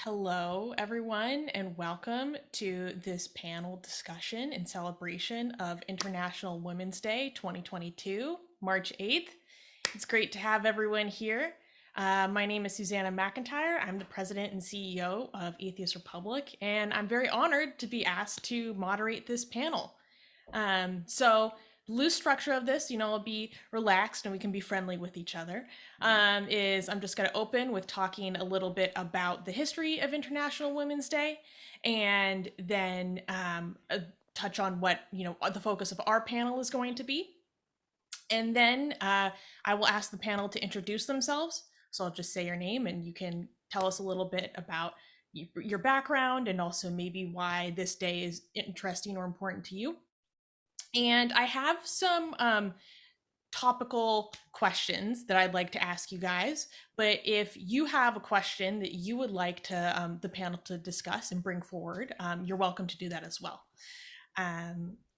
Hello, everyone, and welcome to this panel discussion in celebration of International Women's Day 2022, March 8th. It's great to have everyone here. My name is Susanna McIntyre. I'm the president and CEO of Atheist Republic, and I'm very honored to be asked to moderate this panel. So loose structure of this, will be relaxed and we can be friendly with each other. Is I'm just going to open with talking a little bit about the history of International Women's Day, and then touch on what the focus of our panel is going to be, and then I will ask the panel to introduce themselves. So I'll just say your name, and you can tell us a little bit about your background and also maybe why this day is interesting or important to you. And I have some topical questions that I'd like to ask you guys. But if you have a question that you would like to the panel to discuss and bring forward, you're welcome to do that as well.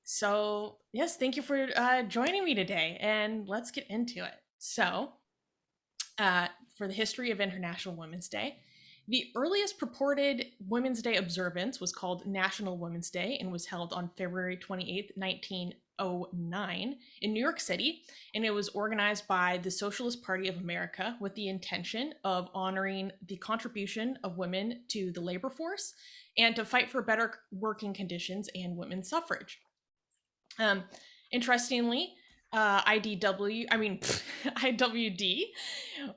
So yes, thank you for joining me today, and let's get into it. So, for the history of International Women's Day, the earliest purported Women's Day observance was called National Women's Day and was held on February 28th, 1909 in New York City, and it was organized by the Socialist Party of America with the intention of honoring the contribution of women to the labor force and to fight for better working conditions and women's suffrage. Interestingly, IWD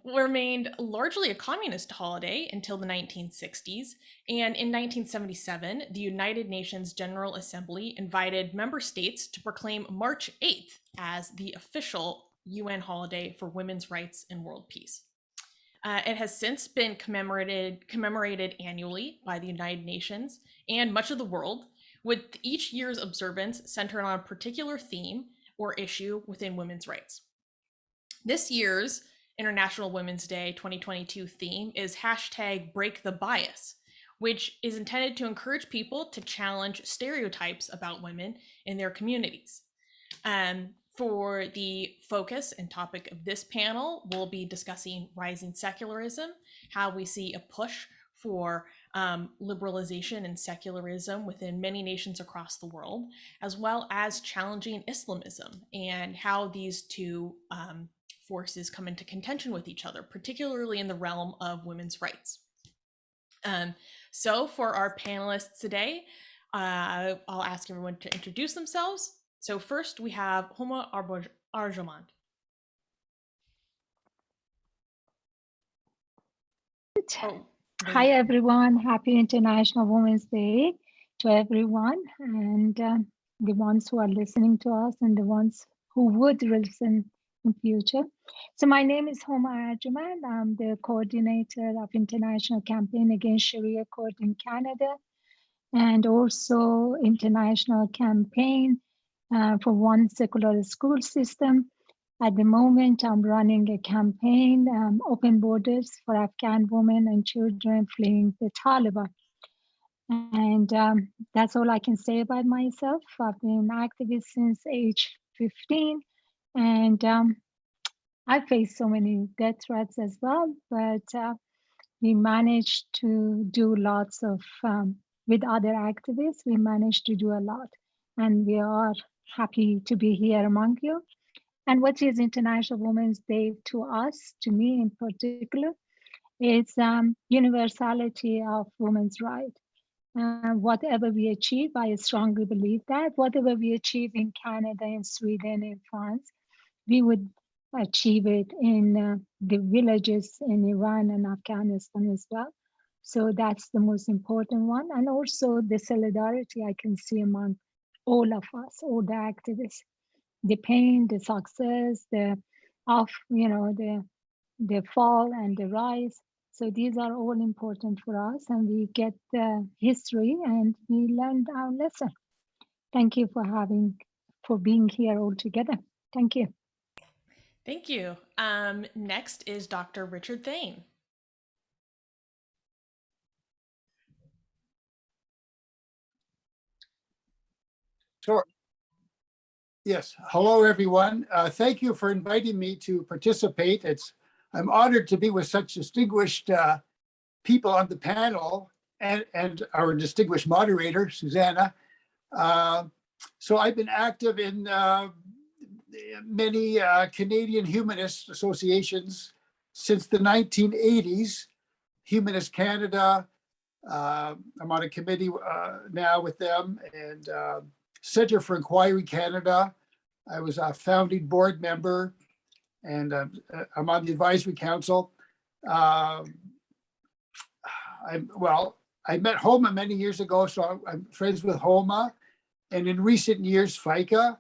remained largely a communist holiday until the 1960s. And in 1977, the United Nations General Assembly invited member states to proclaim March 8th as the official UN holiday for women's rights and world peace. It has since been commemorated annually by the United Nations and much of the world, with each year's observance centered on a particular theme or issue within women's rights. This year's International Women's Day 2022 theme is #BreakTheBias, which is intended to encourage people to challenge stereotypes about women in their communities. For the focus and topic of this panel, we'll be discussing rising secularism, how we see a push for liberalization and secularism within many nations across the world, as well as challenging Islamism and how these two forces come into contention with each other, particularly in the realm of women's rights. So for our panelists today, I'll ask everyone to introduce themselves. So first we have Homa Arjomand. Oh, hi everyone, happy International Women's Day to everyone, and the ones who are listening to us and the ones who would listen in future. So my name is Homa Arjomand. I'm the coordinator of International Campaign Against Sharia Court in Canada, and also International Campaign for One Secular School System. At the moment, I'm running a campaign, Open Borders for Afghan women and children fleeing the Taliban. And that's all I can say about myself. I've been activist since age 15, and I faced so many death threats as well, but we managed to do lots of, with other activists, we managed to do a lot. And we are happy to be here among you. And what is International Women's Day to us, to me in particular, is universality of women's rights. Whatever we achieve, I strongly believe that whatever we achieve in Canada, in Sweden, in France, we would achieve it in the villages in Iran and Afghanistan as well. So that's the most important one. And also the solidarity I can see among all of us, all the activists. The pain, the success, the fall and the rise. So these are all important for us, and we get the history and we learned our lesson. Thank you for being here all together. Thank you. Thank you. Next is Dr. Richard Thane. Sure. Yes. Hello, everyone. Thank you for inviting me to participate. I'm honored to be with such distinguished people on the panel and our distinguished moderator, Susanna. So I've been active in many Canadian humanist associations since the 1980s. Humanist Canada, I'm on a committee now with them, and Center for Inquiry Canada. I was a founding board member, and I'm on the advisory council. I met Homa many years ago, so I'm friends with Homa. And in recent years, FICA.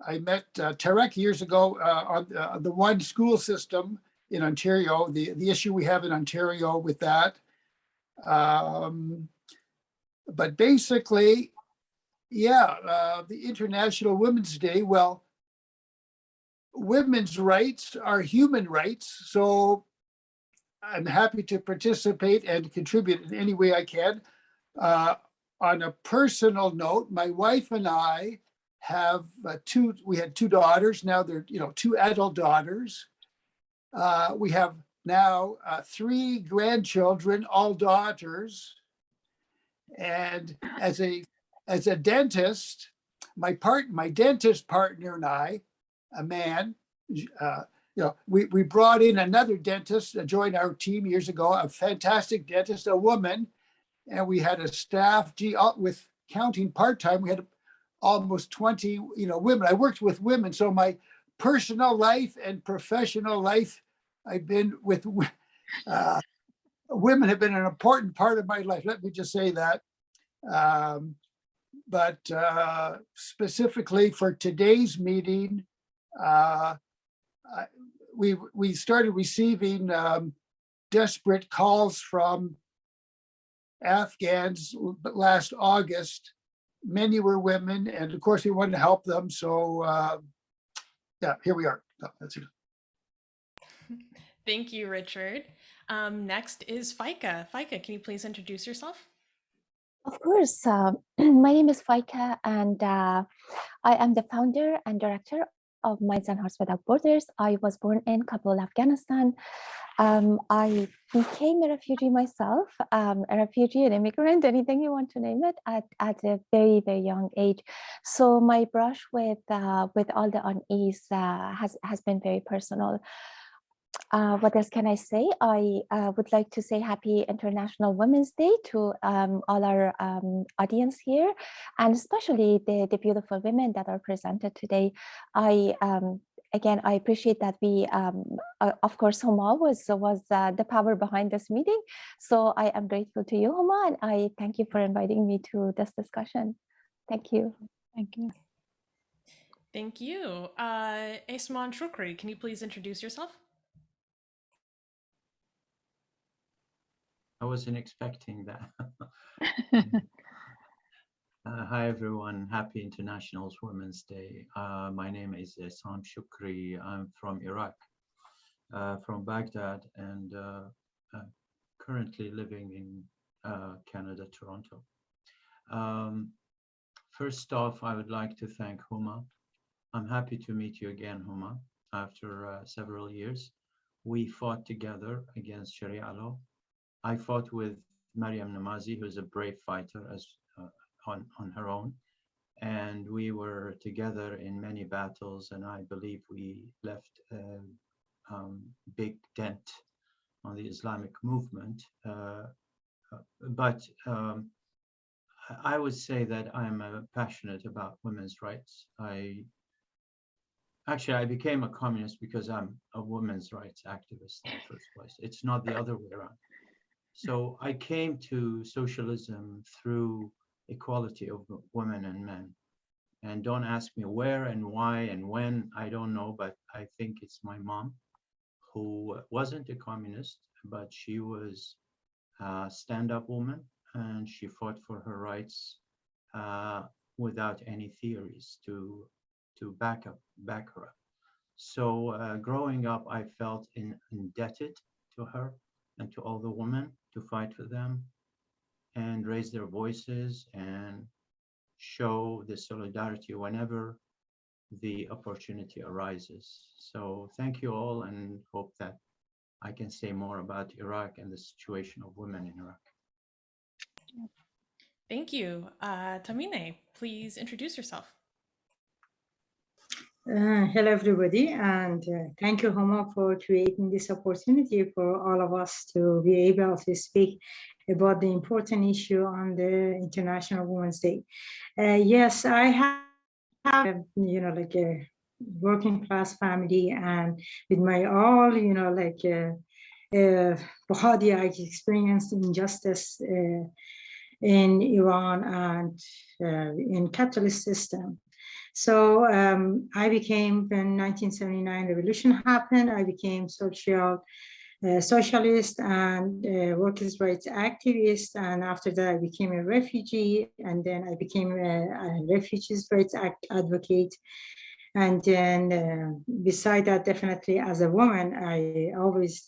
I met Tarek years ago on the one school system in Ontario, the issue we have in Ontario with that. But basically, the International Women's Day, well, women's rights are human rights. So I'm happy to participate and contribute in any way I can. On a personal note, my wife and I have we had two daughters. Now they're, two adult daughters. We have now 3 grandchildren, all daughters. And as a dentist, my dentist partner and I, a man, we brought in another dentist to join our team years ago, a fantastic dentist, a woman, and we had a staff, with counting part-time, we had almost 20, women. I worked with women, so my personal life and professional life, I've been with women have been an important part of my life. Let me just say that. But specifically for today's meeting, we started receiving desperate calls from Afghans last August. Many were women, and of course we wanted to help them. So here we are. That's it. Thank you, Richard. Next is FICA. FICA, can you please introduce yourself? Of course. My name is Faika, and I am the founder and director of Minds and Hearts Without Borders. I was born in Kabul, Afghanistan. I became a refugee myself, a refugee, an immigrant, anything you want to name it, at a very, very young age. So my brush with all the unease has been very personal. What else can I say? I would like to say Happy International Women's Day to all our audience here, and especially the beautiful women that are presented today. Again, I appreciate that we, of course, Homa was the power behind this meeting. So I am grateful to you, Homa, and I thank you for inviting me to this discussion. Thank you. Thank you. Thank you. Esmaan Shukri, can you please introduce yourself? I wasn't expecting that. Hi, everyone. Happy International Women's Day. My name is Esmaan Shukri. I'm from Iraq, from Baghdad, and currently living in Canada, Toronto. First off, I would like to thank Homa. I'm happy to meet you again, Homa, after several years. We fought together against Sharia law. I fought with Mariam Namazi, who's a brave fighter on her own. And we were together in many battles, and I believe we left a big dent on the Islamic movement. But I would say that I'm passionate about women's rights. I became a communist because I'm a women's rights activist in the first place. It's not the other way around. So I came to socialism through equality of women and men. And don't ask me where and why and when, I don't know, but I think it's my mom, who wasn't a communist, but she was a stand-up woman, and she fought for her rights without any theories to back her up. So growing up, I felt indebted to her and to all the women to fight for them and raise their voices and show the solidarity whenever the opportunity arises. So thank you all, and hope that I can say more about Iraq and the situation of women in Iraq. Thank you. Tamine, please introduce yourself. Hello, everybody, and thank you, Homa, for creating this opportunity for all of us to be able to speak about the important issue on the International Women's Day. Yes, I have, like a working class family, and with my all, body, I experienced injustice in Iran and in capitalist system. So I became, when 1979 revolution happened, I became socialist and workers' rights activist. And after that, I became a refugee. And then I became a refugees' rights advocate. And then beside that, definitely as a woman, I always,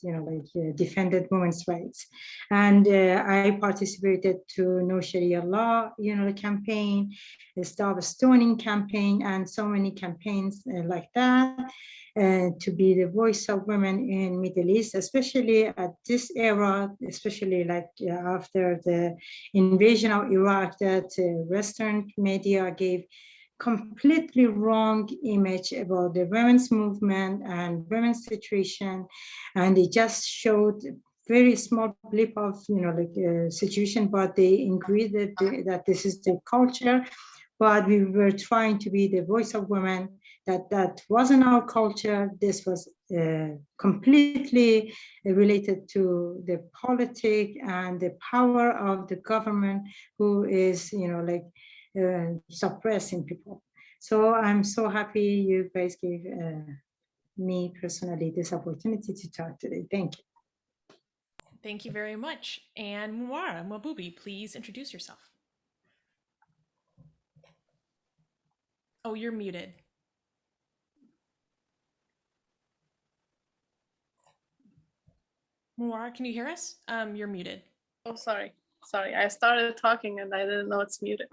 defended women's rights. And I participated to No Sharia Law, campaign, the Stop Stoning campaign, and so many campaigns like that. To be the voice of women in Middle East, especially at this era, especially like after the invasion of Iraq, that Western media gave completely wrong image about the women's movement and women's situation, and they just showed very small blip of situation, but they agreed that this is the culture. But we were trying to be the voice of women. That wasn't our culture. This was completely related to the politics and the power of the government, who is suppressing people. So I'm so happy you guys gave me personally this opportunity to talk today. Thank you. Thank you very much. And Muara Mabubi, please introduce yourself. Oh, you're muted. Muara, can you hear us? You're muted. Oh, sorry. I started talking and I didn't know it's muted.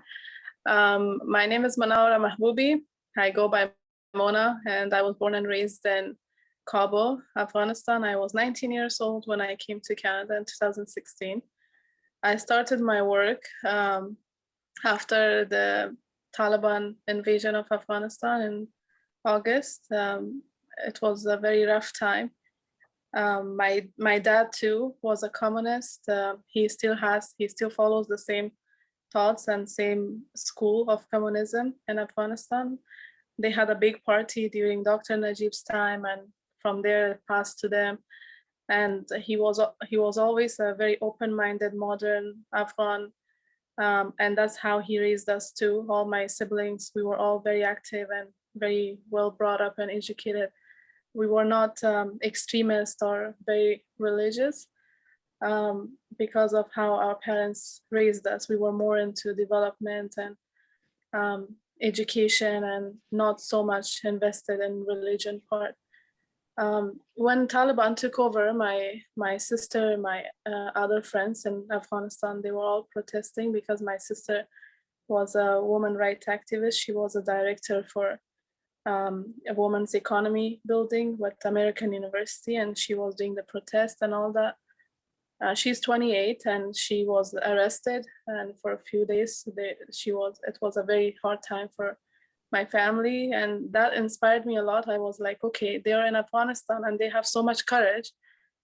My name is Manaura Mahboubi. I go by Mona, and I was born and raised in Kabul, Afghanistan. I was 19 years old when I came to Canada in 2016. I started my work after the Taliban invasion of Afghanistan in August. It was a very rough time. My dad too was a communist. He still follows the same thoughts and same school of communism in Afghanistan. They had a big party during Dr. Najib's time, and from there it passed to them. And he was always a very open-minded, modern Afghan, and that's how he raised us too. All my siblings, we were all very active and very well brought up and educated. We were not extremist or very religious because of how our parents raised us. We were more into development and education and not so much invested in religion part. When Taliban took over, my sister, my other friends in Afghanistan, they were all protesting because my sister was a woman rights activist. She was a director for a women's economy building with American University, and she was doing the protest and all that. She's 28 and she was arrested, and for a few days it was a very hard time for my family, and that inspired me a lot. I was like, okay, they're in Afghanistan and they have so much courage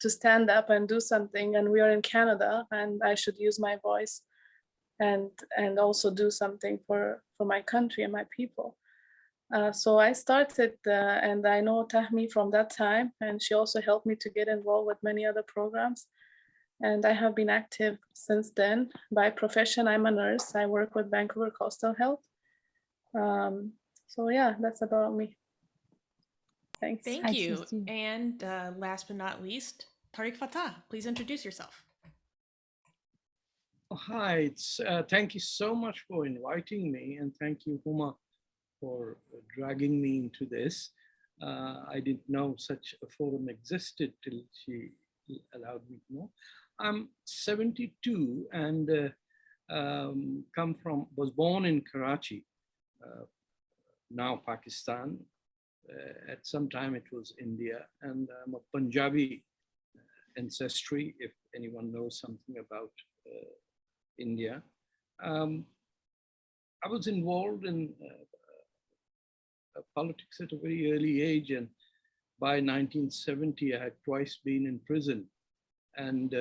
to stand up and do something, and we are in Canada and I should use my voice and also do something for my country and my people. So I started, and I know Tahmi from that time, and she also helped me to get involved with many other programs. And I have been active since then. By profession, I'm a nurse. I work with Vancouver Coastal Health. So yeah, that's about me. Thanks. Thank you. And last but not least, Tariq Fatah, please introduce yourself. Hi, thank you so much for inviting me, and thank you, Huma, for dragging me into this. I didn't know such a forum existed till she allowed me to know. I'm 72 and was born in Karachi, now Pakistan. At some time it was India, and I'm a Punjabi ancestry, if anyone knows something about India. I was involved in politics at a very early age, and by 1970, I had twice been in prison, and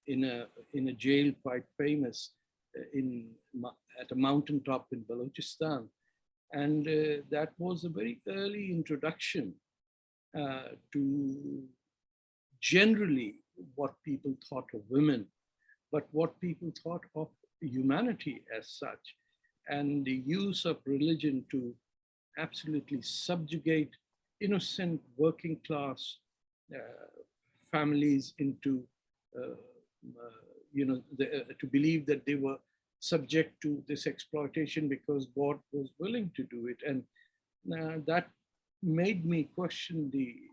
in a jail quite famous at a mountaintop in Balochistan. And that was a very early introduction to generally what people thought of women, but what people thought of humanity as such, and the use of religion to absolutely subjugate innocent working class families into, to believe that they were subject to this exploitation because God was willing to do it. And that made me question the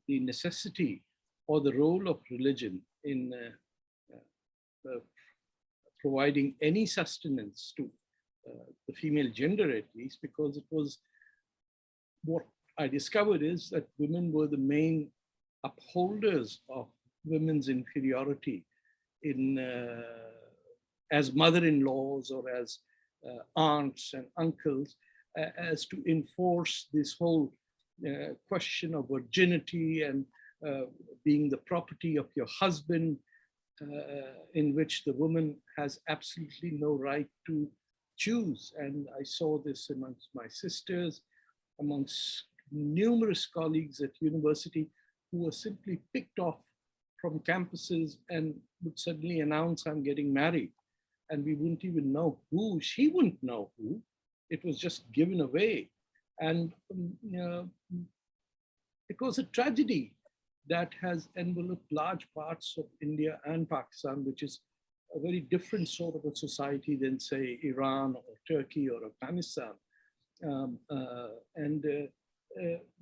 necessity or the role of religion in providing any sustenance to the female gender, at least, because it was what I discovered is that women were the main upholders of women's inferiority in as mother-in-laws or as aunts and uncles, as to enforce this whole question of virginity and being the property of your husband, in which the woman has absolutely no right to choose. And I saw this amongst my sisters, amongst numerous colleagues at university who were simply picked off from campuses and would suddenly announce, I'm getting married. And we wouldn't even know who, she wouldn't know who. It was just given away. And it was a tragedy that has enveloped large parts of India and Pakistan, which is a very different sort of a society than, say, Iran or Turkey or Afghanistan.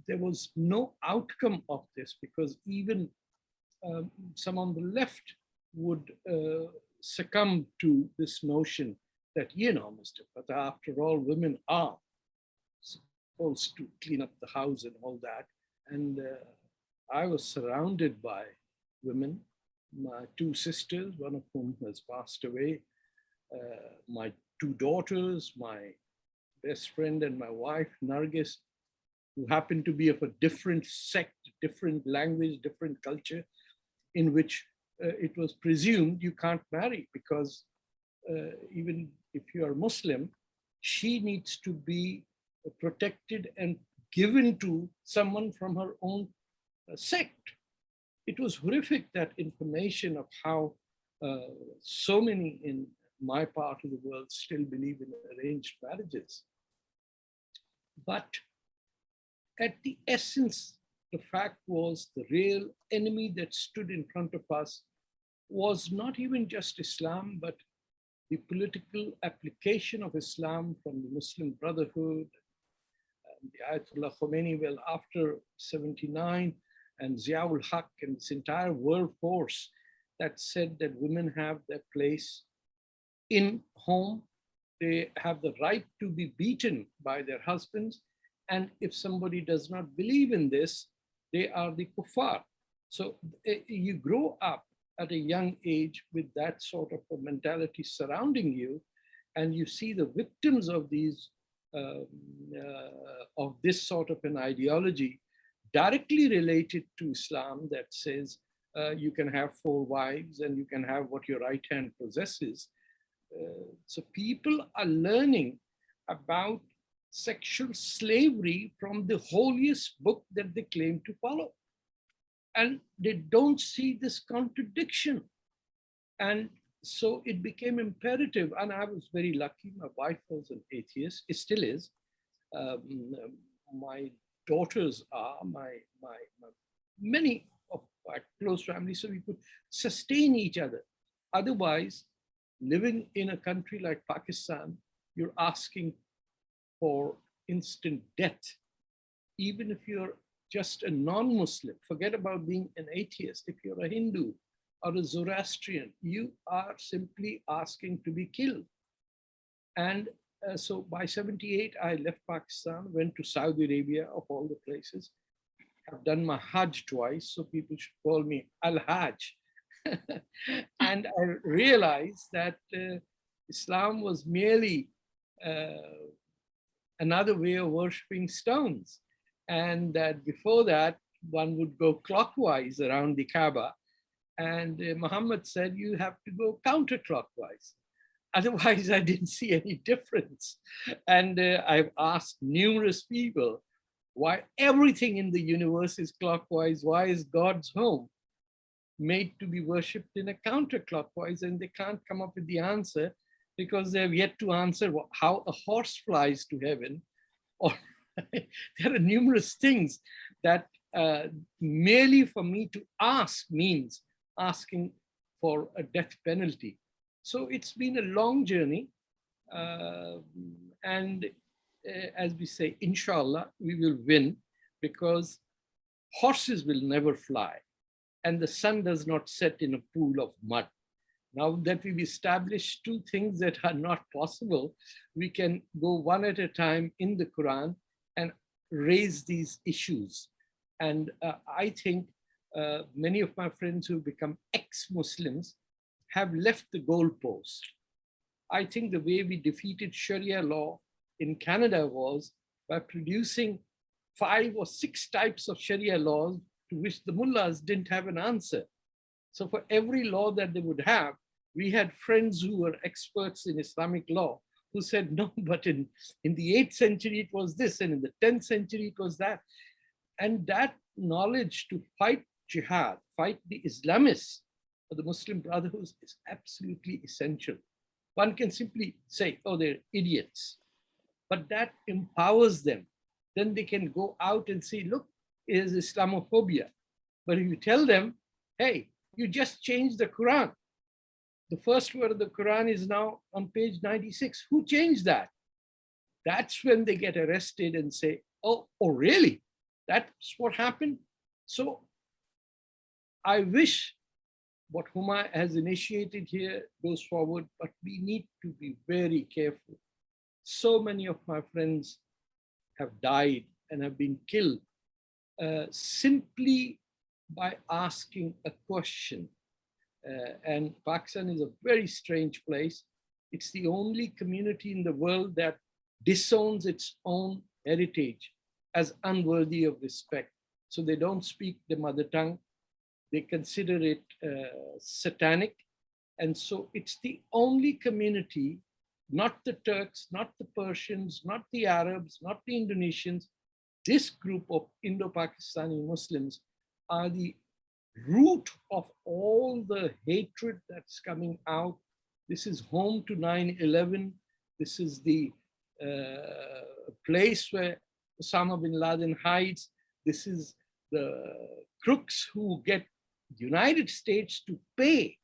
There was no outcome of this, because even some on the left would succumb to this notion that, Mr. Fatah, after all, women are supposed to clean up the house and all that. And I was surrounded by women, my two sisters, one of whom has passed away, my two daughters, my best friend and my wife, Nargis, who happened to be of a different sect, different language, different culture, in which it was presumed you can't marry, because even if you are Muslim, she needs to be protected and given to someone from her own sect. It was horrific, that information of how so many in my part of the world still believe in arranged marriages. But at the essence, the fact was the real enemy that stood in front of us was not even just Islam, but the political application of Islam from the Muslim Brotherhood, the Ayatollah Khomeini, well, after 79, and Ziaul Haq and this entire world force that said that women have their place in home, they have the right to be beaten by their husbands, and if somebody does not believe in this, they are the kuffar. So you grow up at a young age with that sort of a mentality surrounding you, and you see the victims of these of this sort of an ideology directly related to Islam that says you can have 4 wives and you can have what your right hand possesses. So people are learning about sexual slavery from the holiest book that they claim to follow. And they don't see this contradiction. And so it became imperative, and I was very lucky. My wife was an atheist, it still is. My daughters are, many of our close family, so we could sustain each other. Otherwise, living in a country like Pakistan, you're asking for instant death. Even if you're just a non-Muslim, forget about being an atheist. If you're a Hindu or a Zoroastrian, you are simply asking to be killed. And so by 78, I left Pakistan, went to Saudi Arabia, of all the places. have done my Hajj twice, so people should call me Al-Hajj. And I realized that Islam was merely another way of worshipping stones. And that before that, one would go clockwise around the Kaaba. And Muhammad said, you have to go counterclockwise. Otherwise, I didn't see any difference. And I've asked numerous people why everything in the universe is clockwise. Why is God's home made to be worshipped in a counterclockwise? And they can't come up with the answer because they've yet to answer how a horse flies to heaven. Or there are numerous things that merely for me to ask means asking for a death penalty. So it's been a long journey. And as we say, inshallah, we will win, because horses will never fly and the sun does not set in a pool of mud. Now that we've established two things that are not possible, we can go one at a time in the Quran and raise these issues. And I think many of my friends who become ex-Muslims have left the goalpost. I think the way we defeated Sharia law in Canada was by producing 5 or 6 types of Sharia laws to which the mullahs didn't have an answer. So for every law that they would have, we had friends who were experts in Islamic law who said, no, but in the 8th century it was this, and in the 10th century it was that. And that knowledge to fight jihad, fight the Islamists or the Muslim Brotherhood is absolutely essential. One can simply say, oh, they're idiots, but that empowers them. Then they can go out and say, look, is Islamophobia. But if you tell them, hey, you just changed the Quran. The first word of the Quran is now on page 96. Who changed that? That's when they get arrested and say, oh really? That's what happened? So I wish what Huma has initiated here goes forward, but we need to be very careful. So many of my friends have died and have been killed simply by asking a question. And Pakistan is a very strange place. It's the only community in the world that disowns its own heritage as unworthy of respect. So they don't speak the mother tongue. They consider it satanic. And so it's the only community, not the Turks, not the Persians, not the Arabs, not the Indonesians. This group of Indo-Pakistani Muslims are the root of all the hatred that's coming out. This is home to 9/11. This is the place where Osama bin Laden hides. This is the crooks who get the United States to pay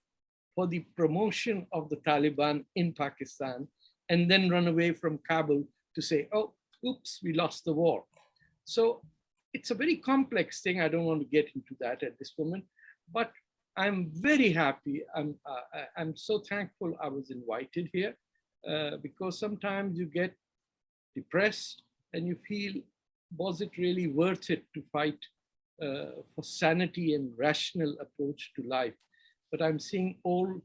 for the promotion of the Taliban in Pakistan and then run away from Kabul to say, oh, oops, we lost the war. So it's a very complex thing. I don't want to get into that at this moment, but I'm very happy. I'm so thankful I was invited here because sometimes you get depressed and you feel, was it really worth it to fight for sanity and rational approach to life? But I'm seeing old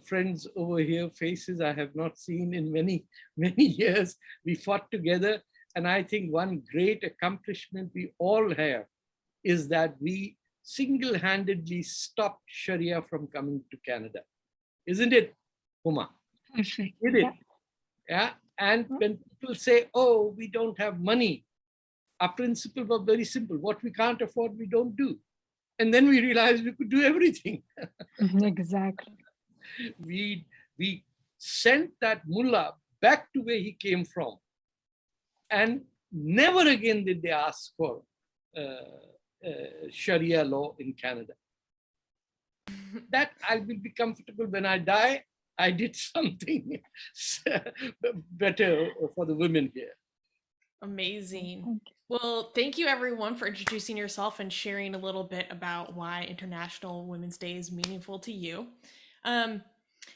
friends over here, faces I have not seen in many, many years. We fought together. And I think one great accomplishment we all have is that we single-handedly stopped Sharia from coming to Canada. Isn't it, Huma? Perfect. Did it? Yeah. And when people say, oh, we don't have money, our principle was very simple. What we can't afford, we don't do. And then we realized we could do everything. Exactly. We sent that mullah back to where he came from. And never again did they ask for Sharia law in Canada. That I will be comfortable when I die. I did something better for the women here. Amazing. Well, thank you everyone for introducing yourself and sharing a little bit about why International Women's Day is meaningful to you.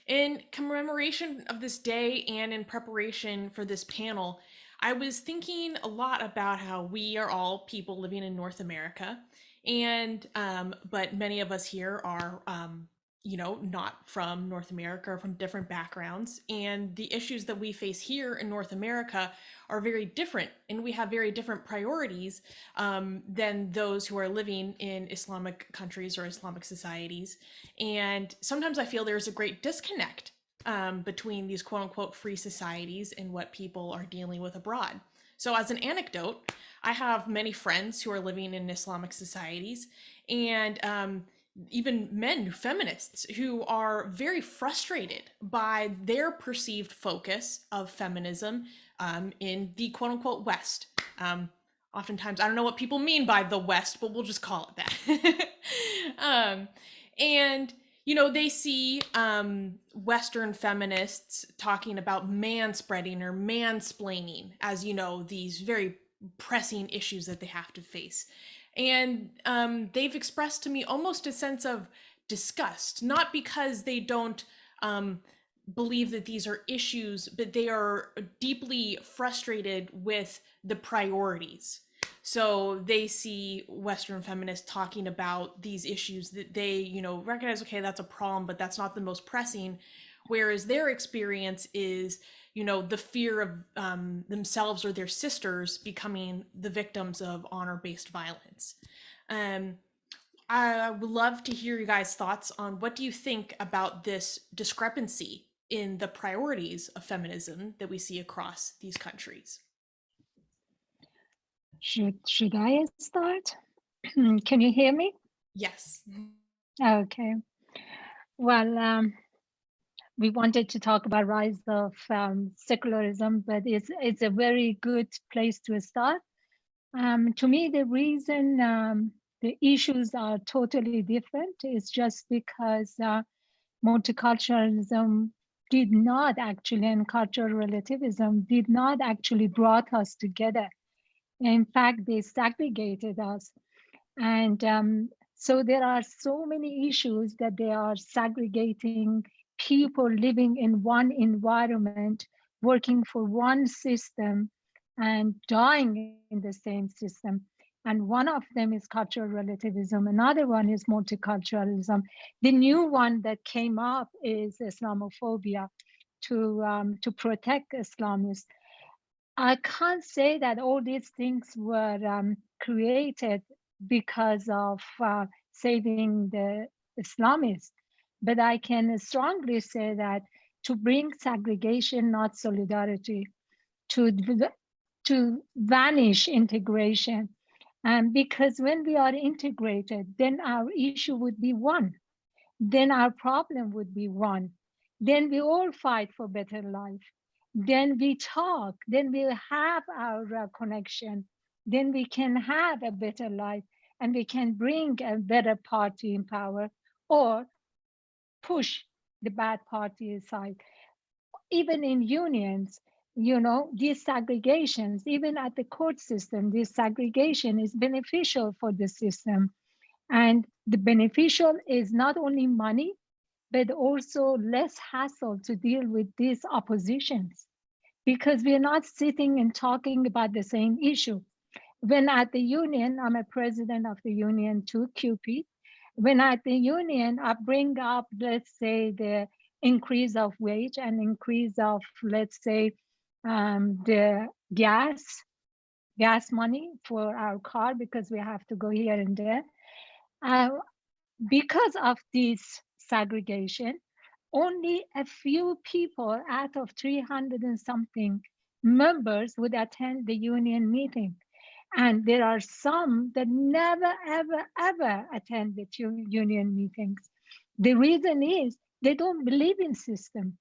In commemoration of this day and in preparation for this panel, I was thinking a lot about how we are all people living in North America, and but many of us here are, not from North America or from different backgrounds, and the issues that we face here in North America are very different, and we have very different priorities than those who are living in Islamic countries or Islamic societies, and sometimes I feel there's a great disconnect between these quote unquote free societies and what people are dealing with abroad. So, as an anecdote, I have many friends who are living in Islamic societies, and even men, feminists, who are very frustrated by their perceived focus of feminism in the quote unquote West. Oftentimes, I don't know what people mean by the West, but we'll just call it that. And they see Western feminists talking about manspreading or mansplaining as, these very pressing issues that they have to face. And they've expressed to me almost a sense of disgust, not because they don't believe that these are issues, but they are deeply frustrated with the priorities. So they see Western feminists talking about these issues that they, recognize, okay, that's a problem, but that's not the most pressing. Whereas their experience is, the fear of themselves or their sisters becoming the victims of honor-based violence. I would love to hear you guys' thoughts on what do you think about this discrepancy in the priorities of feminism that we see across these countries. Should I start? Can you hear me? Yes. Okay. Well, we wanted to talk about rise of secularism, but it's a very good place to start. To me, the reason the issues are totally different is just because multiculturalism did not actually, and cultural relativism did not actually brought us together. In fact, they segregated us. And so there are so many issues that they are segregating people living in one environment, working for one system and dying in the same system. And one of them is cultural relativism. Another one is multiculturalism. The new one that came up is Islamophobia, to protect Islamists. I can't say that all these things were created because of saving the Islamists, but I can strongly say that to bring segregation, not solidarity, to vanish integration. Because when we are integrated, then our issue would be one, then our problem would be one, then we all fight for better life. Then we talk, then we have our connection, then we can have a better life and we can bring a better party in power or push the bad party aside. Even in unions, these segregations, even at the court system, this segregation is beneficial for the system. And the beneficial is not only money, but also less hassle to deal with these oppositions, because we're not sitting and talking about the same issue. When at the union, I'm a president of the union too, CUPE. When at the union, I bring up, let's say, the increase of wage and increase of, let's say, the gas money for our car, because we have to go here and there. Because of this segregation, only a few people out of 300 and something members would attend the union meeting. And there are some that never, ever, ever attend the union meetings. The reason is they don't believe in system.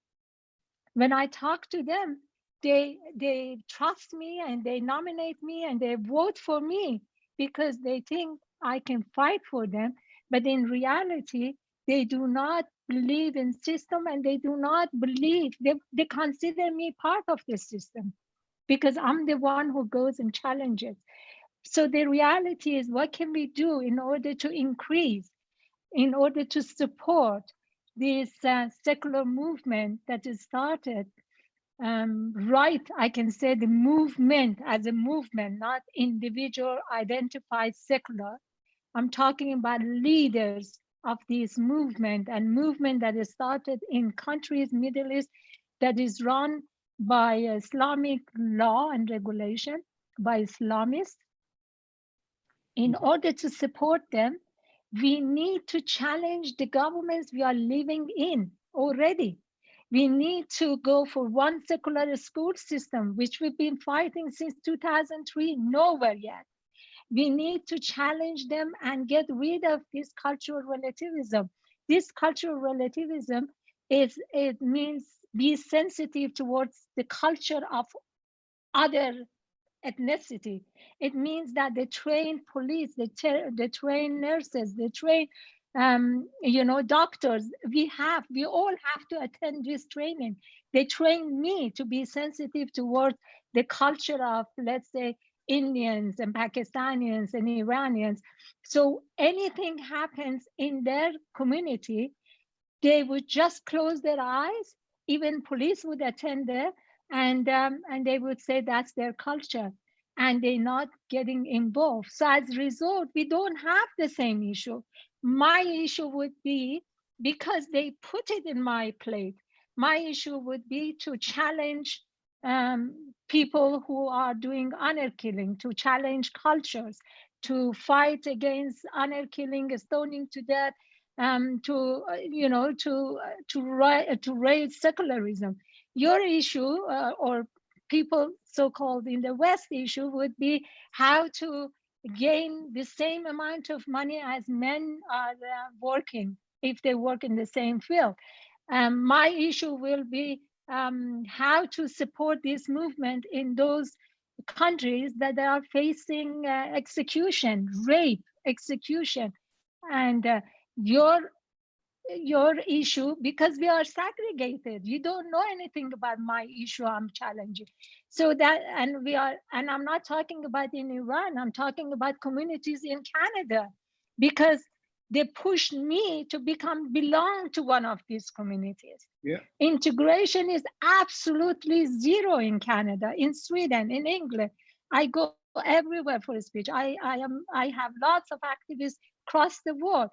When I talk to them, they trust me and they nominate me and they vote for me because they think I can fight for them. But in reality, they do not believe in system and they do not believe, they consider me part of the system because I'm the one who goes and challenges. So the reality is, what can we do in order to increase, in order to support this secular movement that is started right, I can say the movement as a movement, not individual identified secular. I'm talking about leaders of this movement, and movement that is started in countries, Middle East, that is run by Islamic law and regulation, by Islamists. In order to support them, we need to challenge the governments we are living in already. We need to go for one secular school system, which we've been fighting since 2003, nowhere yet. We need to challenge them and get rid of this cultural relativism. This cultural relativism it means be sensitive towards the culture of other ethnicity. It means that they train police, they train nurses, they train doctors. We all have to attend this training. They train me to be sensitive towards the culture of, let's say, Indians and Pakistanis and Iranians. So anything happens in their community, they would just close their eyes. Even police would attend there, and they would say that's their culture, and they're not getting involved. So as a result, we don't have the same issue. My issue would be, because they put it in my plate, my issue would be to challenge people who are doing honor killing, to challenge cultures, to fight against honor killing, stoning to death, to raise secularism. Your issue, or people so-called in the West issue, would be how to gain the same amount of money as men are working if they work in the same field. My issue will be how to support this movement in those countries that are facing execution, rape, execution, and your issue, because we are segregated. You don't know anything about my issue I'm challenging. So that, and I'm not talking about in Iran, I'm talking about communities in Canada, because they pushed me to belong to one of these communities. Yeah. Integration is absolutely zero in Canada, in Sweden, in England. I go everywhere for speech. I have lots of activists across the world.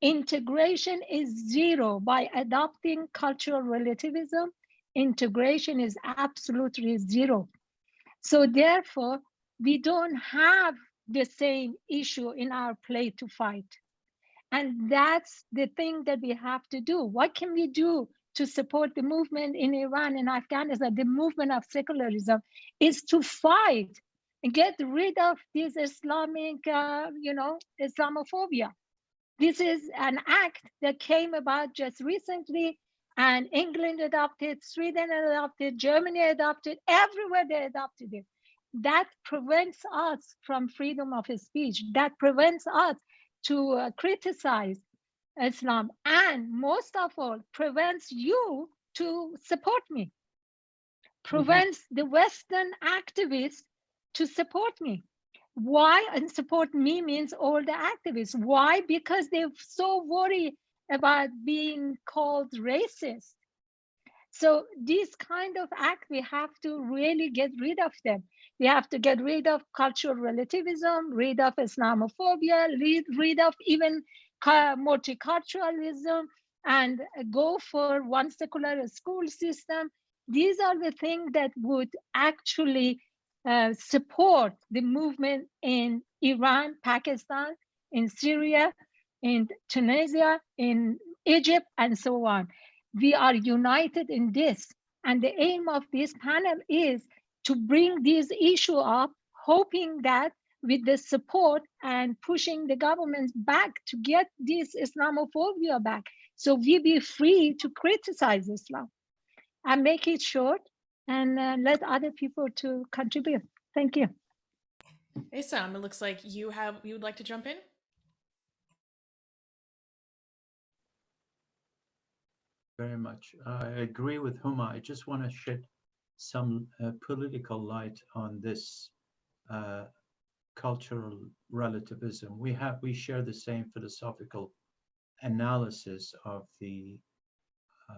Integration is zero. By adopting cultural relativism, integration is absolutely zero. So therefore, we don't have the same issue in our plate to fight. And that's the thing that we have to do. What can we do to support the movement in Iran and Afghanistan? The movement of secularism is to fight and get rid of this Islamic, Islamophobia. This is an act that came about just recently, and England adopted, Sweden adopted, Germany adopted, everywhere they adopted it. That prevents us from freedom of speech. That prevents us to criticize Islam, and most of all, prevents you to support me, prevents the Western activists to support me. Why? And support me means all the activists. Why? Because they're so worried about being called racist. So this kind of act, we have to really get rid of them. We have to get rid of cultural relativism, rid of Islamophobia, rid of even multiculturalism, and go for one secular school system. These are the things that would actually support the movement in Iran, Pakistan, in Syria, in Tunisia, in Egypt, and so on. We are united in this. And the aim of this panel is to bring this issue up, hoping that with the support and pushing the governments back to get this Islamophobia back, so we be free to criticize Islam. I make it short and let other people to contribute. Thank you. Issam, it looks like you would like to jump in? Very much. I agree with Huma. I just want to shed some political light on this cultural relativism. We share the same philosophical analysis of the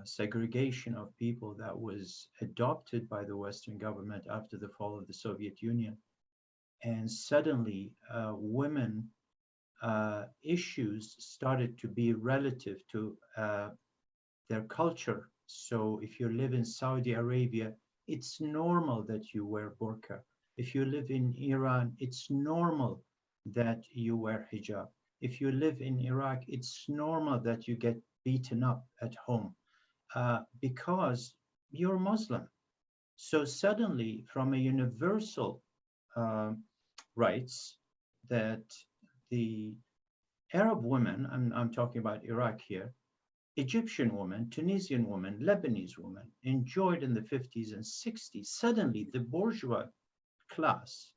segregation of people that was adopted by the Western government after the fall of the Soviet Union. And suddenly, women issues started to be relative to their culture. So if you live in Saudi Arabia, it's normal that you wear burqa. If you live in Iran, it's normal that you wear hijab. If you live in Iraq, it's normal that you get beaten up at home because you're Muslim. So suddenly, from a universal rights that the Arab women, I'm talking about Iraq here, Egyptian woman, Tunisian woman, Lebanese woman enjoyed in the 50s and 60s. Suddenly, the bourgeois class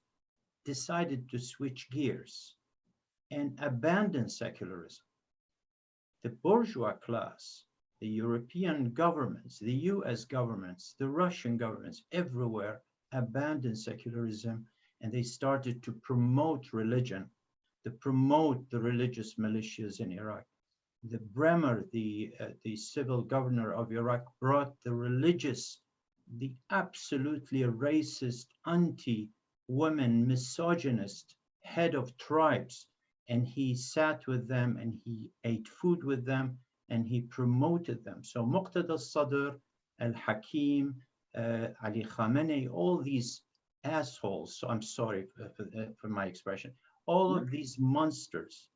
decided to switch gears and abandon secularism. The bourgeois class, the European governments, the US governments, the Russian governments, everywhere abandoned secularism, and they started to promote religion, to promote the religious militias in Iraq. The Bremer, the civil governor of Iraq, brought the religious, the absolutely racist, anti-women, misogynist head of tribes, and he sat with them and he ate food with them and he promoted them. So Muqtada al-Sadr, al-Hakim, Ali Khamenei, all these assholes, so I'm sorry for my expression, all of these monsters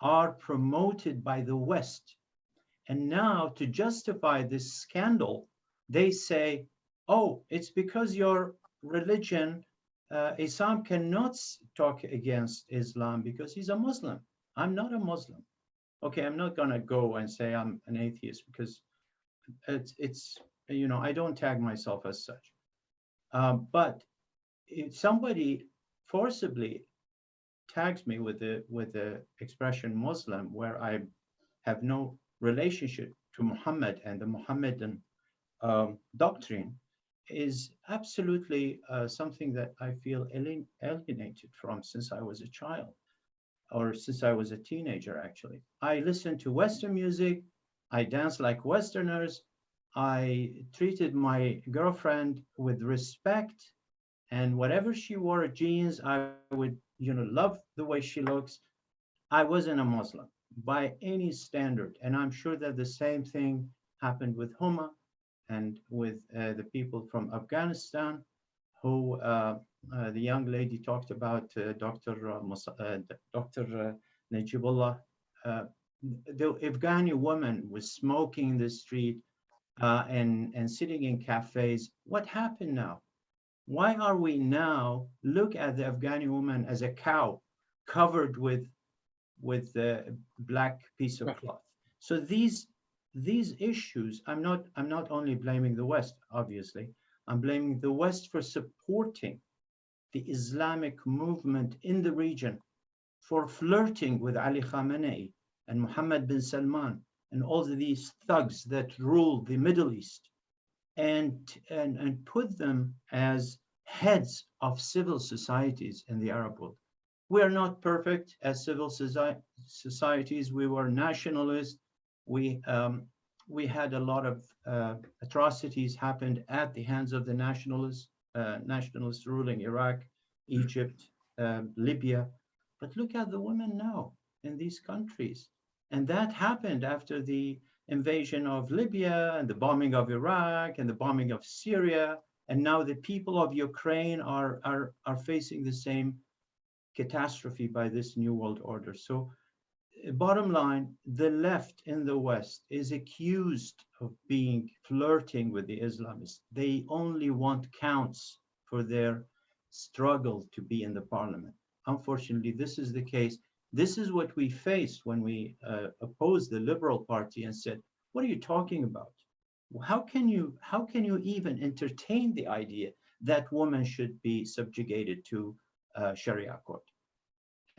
are promoted by the West. And now to justify this scandal, they say, oh, it's because your religion, Islam cannot talk against Islam because he's a Muslim. I'm not a Muslim. Okay, I'm not gonna go and say I'm an atheist because it's you know, I don't tag myself as such. But if somebody forcibly tags me with the expression Muslim, where I have no relationship to Muhammad and the Muhammadan doctrine, is absolutely something that I feel alienated from since I was a child, or since I was a teenager, actually. I listened to Western music, I danced like Westerners, I treated my girlfriend with respect, and whatever she wore, jeans, I would, you know, love the way she looks. I wasn't a Muslim by any standard. And I'm sure that the same thing happened with Huma and with the people from Afghanistan, who the young lady talked about, Dr. Najibullah. The Afghani woman was smoking in the street and sitting in cafes. What happened now? Why are we now look at the Afghani woman as a cow covered with a black piece of cloth? So these issues, I'm not only blaming the West, obviously, I'm blaming the West for supporting the Islamic movement in the region, for flirting with Ali Khamenei and Mohammed bin Salman and all of these thugs that rule the Middle East, and put them as heads of civil societies in the Arab world. We are not perfect as civil societies. We were nationalists. We had a lot of atrocities happened at the hands of the nationalists ruling Iraq, Egypt, Libya. But look at the women now in these countries. And that happened after the invasion of Libya and the bombing of Iraq and the bombing of Syria. And now the people of Ukraine are facing the same catastrophe by this new world order. So bottom line, the left in the West is accused of being flirting with the Islamists. They only want counts for their struggle to be in the parliament. Unfortunately, this is the case. This is what we faced when we opposed the Liberal Party and said, what are you talking about? How can you even entertain the idea that women should be subjugated to Sharia court?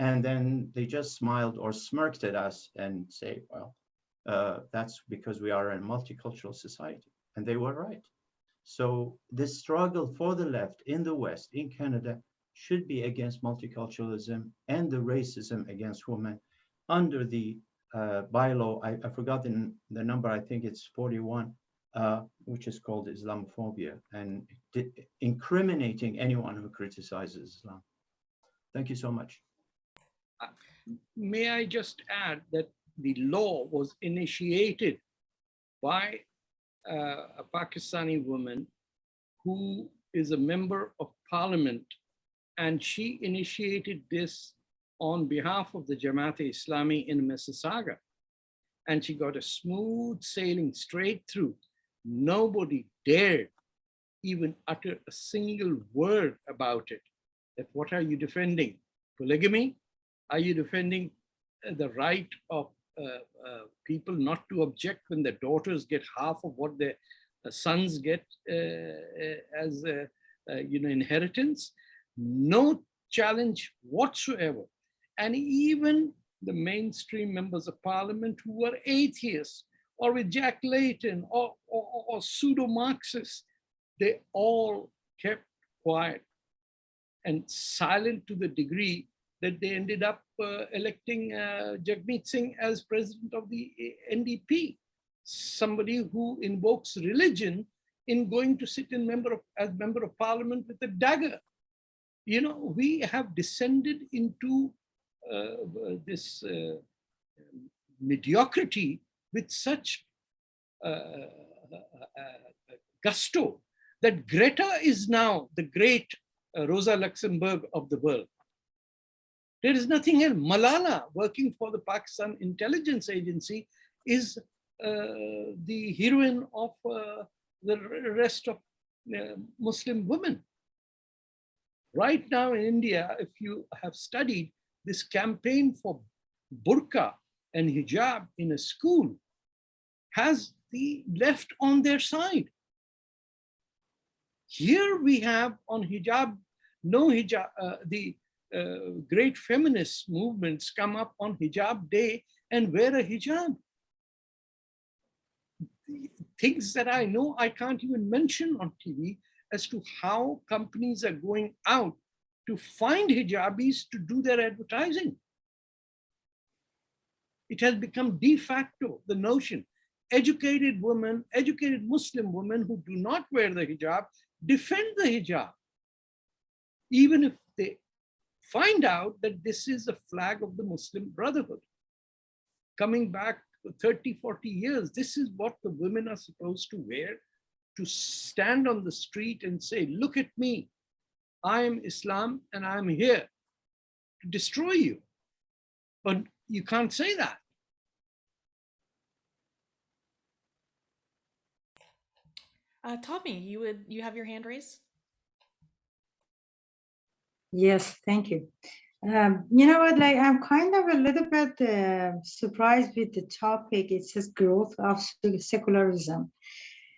And then they just smiled or smirked at us and say, well, that's because we are a multicultural society. And they were right. So the struggle for the left in the West, in Canada, should be against multiculturalism and the racism against women under the bylaw. I forgot the number. I think it's 41, which is called Islamophobia, and incriminating anyone who criticizes Islam. Thank you so much. May I just add that the law was initiated by a Pakistani woman who is a member of parliament, and she initiated this on behalf of the Jamaat-e-Islami in Mississauga. And she got a smooth sailing straight through. Nobody dared even utter a single word about it. That what are you defending? Polygamy? Are you defending the right of people not to object when their daughters get half of what their sons get as inheritance? No challenge whatsoever. And even the mainstream members of parliament who were atheists, or with Jack Layton, or pseudo-Marxists, they all kept quiet and silent to the degree that they ended up electing Jagmeet Singh as president of the NDP, somebody who invokes religion in going to sit as member of parliament with a dagger. You know, we have descended into this mediocrity with such gusto that Greta is now the great Rosa Luxemburg of the world. There is nothing else. Malala, working for the Pakistan Intelligence Agency, is the heroine of the rest of Muslim women. Right now in India, if you have studied this campaign for burqa and hijab in a school, has the left on their side. Here we have on hijab, no hijab, the great feminist movements come up on hijab day and wear a hijab. Things that I know I can't even mention on TV as to how companies are going out to find hijabis to do their advertising. It has become de facto the notion. Educated women, educated Muslim women who do not wear the hijab, defend the hijab, even if they find out that this is a flag of the Muslim Brotherhood. Coming back 30, 40 years, this is what the women are supposed to wear, to stand on the street and say, look at me, I am Islam and I'm here to destroy you. But you can't say that. Tommy, you have your hand raised? Yes, thank you. You know what, like I'm kind of a little bit surprised with the topic. It says growth of secularism.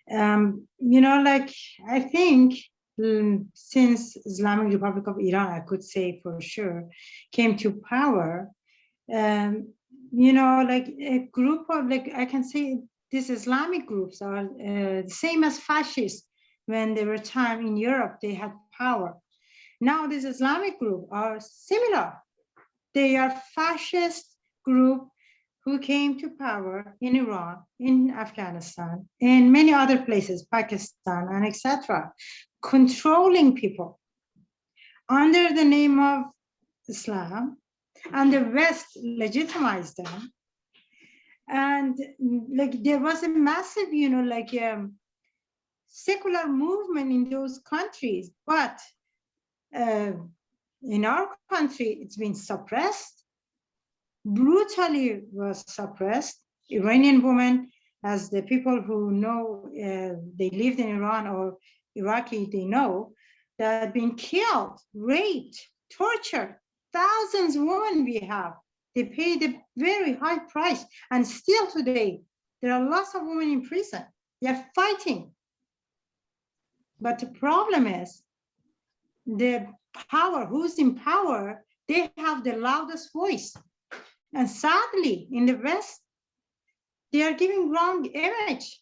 You know, like I think since Islamic Republic of Iran, I could say for sure, came to power, you know, like a group of, like I can say these Islamic groups are the same as fascists. When they were time in Europe, they had power. Now this Islamic group are similar. They are fascist group who came to power in Iran, in Afghanistan, in many other places, Pakistan, and etc., controlling people under the name of Islam, and the West legitimized them. And like there was a massive, you know, like secular movement in those countries, but in our country, it's been suppressed, brutally was suppressed. Iranian women, as the people who know, they lived in Iran or Iraqi, they know, that have been killed, raped, tortured. Thousands of women we have. They paid a very high price. And still today, there are lots of women in prison. They're fighting. But the problem is, the power, who's in power, they have the loudest voice. And sadly, in the West, they are giving wrong image.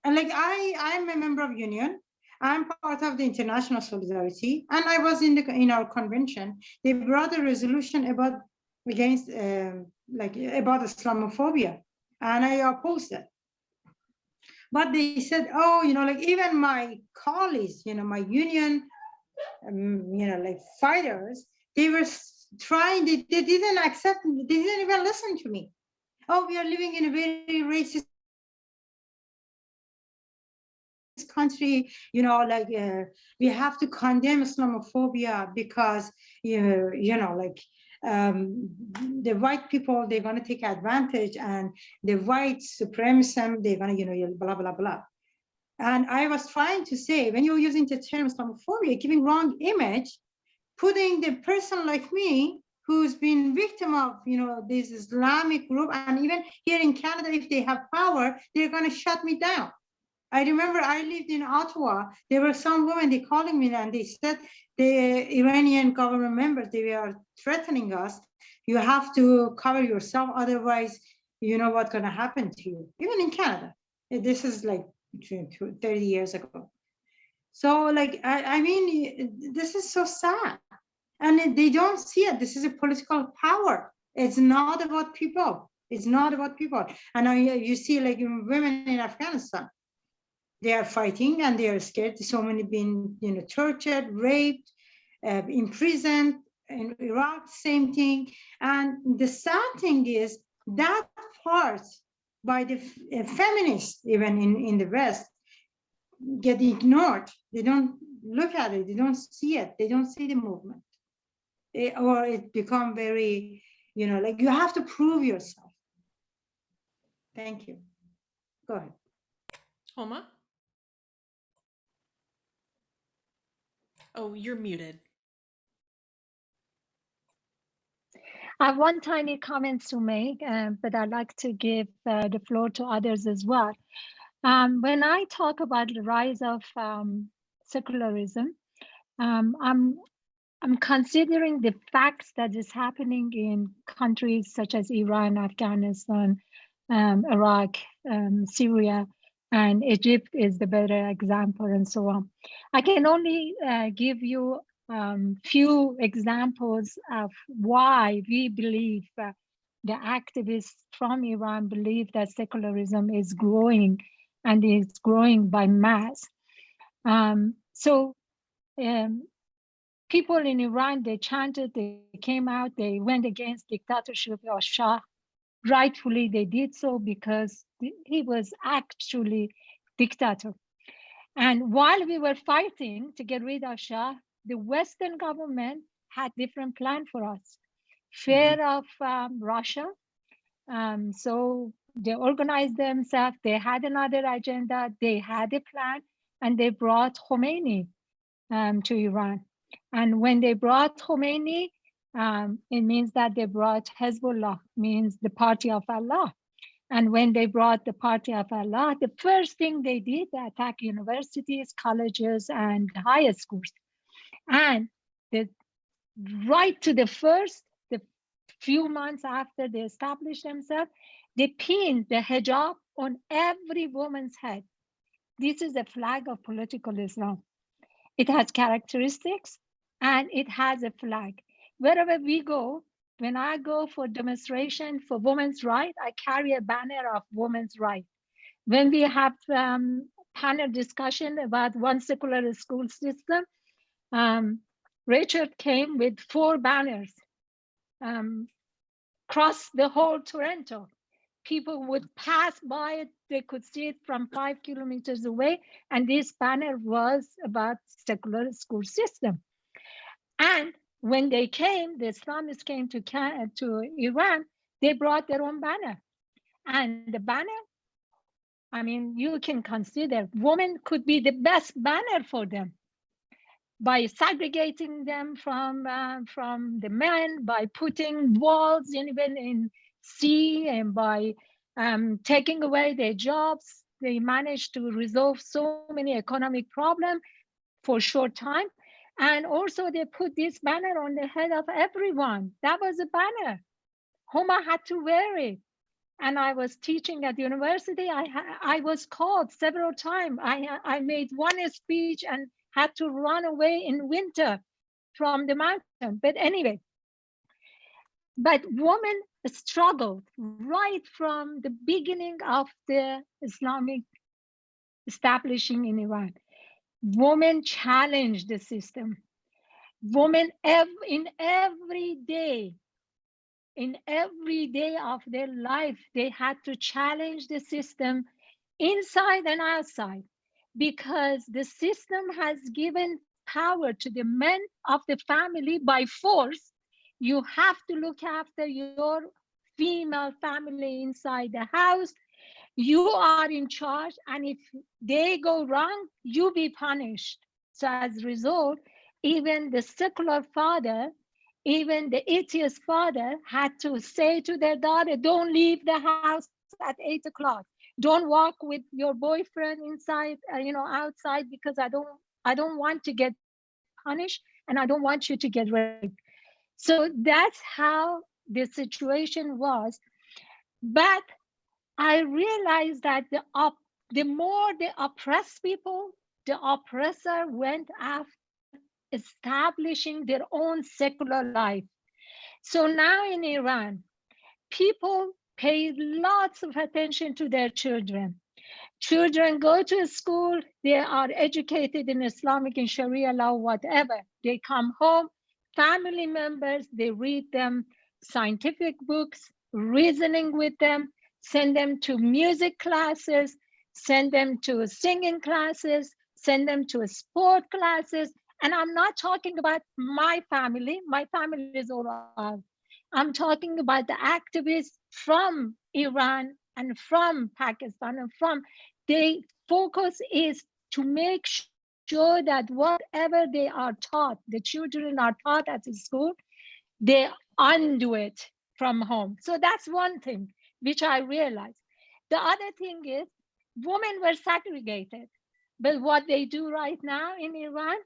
And like I'm a member of Union. I'm part of the International Solidarity, and I was in our convention. They brought a resolution about against like about Islamophobia, and I opposed it. But they said, oh, like even my colleagues, my union, like fighters, they were trying, they didn't accept, they didn't even listen to me. Oh, we are living in a very racist country, like we have to condemn Islamophobia because, like the white people, they're going to take advantage, and the white supremacism, they're going to, blah, blah, blah. And I was trying to say, when you're using the term Islamophobia, giving wrong image, putting the person like me, who's been victim of, this Islamic group, and even here in Canada, if they have power, they're going to shut me down. I remember I lived in Ottawa. There were some women, they calling me, and they said the Iranian government members, they are threatening us. You have to cover yourself, otherwise, you know what's going to happen to you. Even in Canada, this is like 30 years ago. So like, I mean, this is so sad. And they don't see it. This is a political power. It's not about people. It's not about people. And you see like women in Afghanistan, they are fighting and they are scared. So many been, tortured, raped, imprisoned. In Iraq, same thing. And the sad thing is that part by the feminists, even in the West, get ignored. They don't look at it. They don't see it. They don't see the movement. Or it become very, like you have to prove yourself. Thank you. Go ahead. Homa? Oh, you're muted. I have one tiny comment to make, but I'd like to give the floor to others as well. When I talk about the rise of secularism, I'm considering the facts that is happening in countries such as Iran, Afghanistan, Iraq, Syria, and Egypt is the better example, and so on. I can only give you few examples of why we believe the activists from Iran believe that secularism is growing, and it's growing by mass. People in Iran, they chanted, they came out, they went against dictatorship of Shah. Rightfully, they did so because he was actually dictator. And while we were fighting to get rid of Shah, the Western government had different plan for us. Fear of Russia. So they organized themselves, they had another agenda, they had a plan, and they brought Khomeini to Iran. And when they brought Khomeini, it means that they brought Hezbollah, means the party of Allah. And when they brought the party of Allah, the first thing they did, they attacked universities, colleges, and higher schools. And right to the few months after they established themselves, they pinned the hijab on every woman's head. This is a flag of political Islam. It has characteristics and it has a flag. Wherever we go, when I go for demonstration for women's rights, I carry a banner of women's rights. When we have panel discussion about one secular school system, Richard came with 4 banners, across the whole Toronto. People would pass by it, they could see it from 5 kilometers away, and this banner was about secular school system. And when they came, the Islamists came to Iran, they brought their own banner. And the banner, I mean, you can consider women could be the best banner for them by segregating them from the men, by putting walls even in sea, and by taking away their jobs. They managed to resolve so many economic problems for a short time. And also they put this banner on the head of everyone. That was a banner. Homa had to wear it. And I was teaching at the university. I was called several times. I made one speech and had to run away in winter from the mountain. But anyway, But women struggled right from the beginning of the Islamic establishing in Iran. Women challenged the system. Women in every day of their life, they had to challenge the system inside and outside, because the system has given power to the men of the family by force. You have to look after your female family inside the house. You are in charge, and if they go wrong, you be punished. So as a result, even the secular father, even the atheist father had to say to their daughter, don't leave the house at 8 o'clock. Don't walk with your boyfriend inside, outside, because I don't want to get punished, and I don't want you to get raped. So that's how the situation was. But I realized that the more they oppress people, the oppressor went after establishing their own secular life. So now in Iran, people pay lots of attention to their children. Children go to school, they are educated in Islamic and Sharia law, whatever. They come home, family members, they read them scientific books, reasoning with them, send them to music classes, send them to singing classes, send them to sport classes. And I'm not talking about my family is all out. I'm talking about the activists from Iran and from Pakistan and from, their focus is to make sure that whatever they are taught, the children are taught at the school, they undo it from home. So that's one thing which I realized. The other thing is women were segregated. But what they do right now in Iran,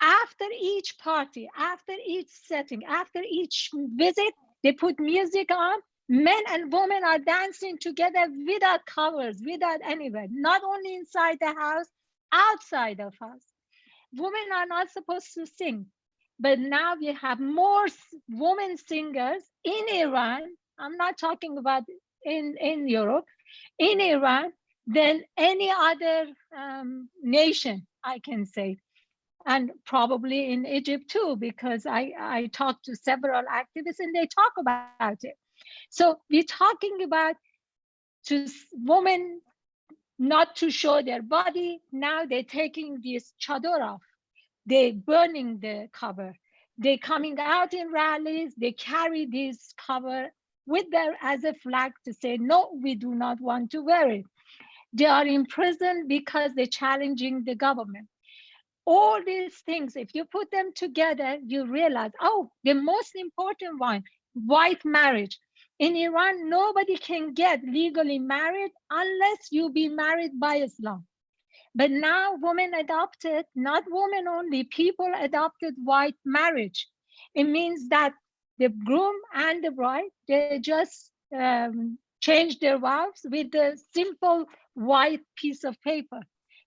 after each party, after each setting, after each visit, they put music on. Men and women are dancing together without covers, without anywhere, not only inside the house, outside of house. Women are not supposed to sing. But now we have more women singers in Iran. I'm not talking about in Europe, in Iran, than any other nation, I can say. And probably in Egypt too, because I talked to several activists and they talk about it. So we're talking about to women not to show their body. Now they're taking this chador off. They're burning the cover. They're coming out in rallies. They carry this cover with them as a flag to say, no, we do not want to wear it. They are in prison because they're challenging the government. All these things, if you put them together, you realize, oh, the most important one, white marriage. In Iran, nobody can get legally married unless you be married by Islam. But now women adopted, not women only, people adopted white marriage. It means that the groom and the bride, they just change their vows with a simple white piece of paper,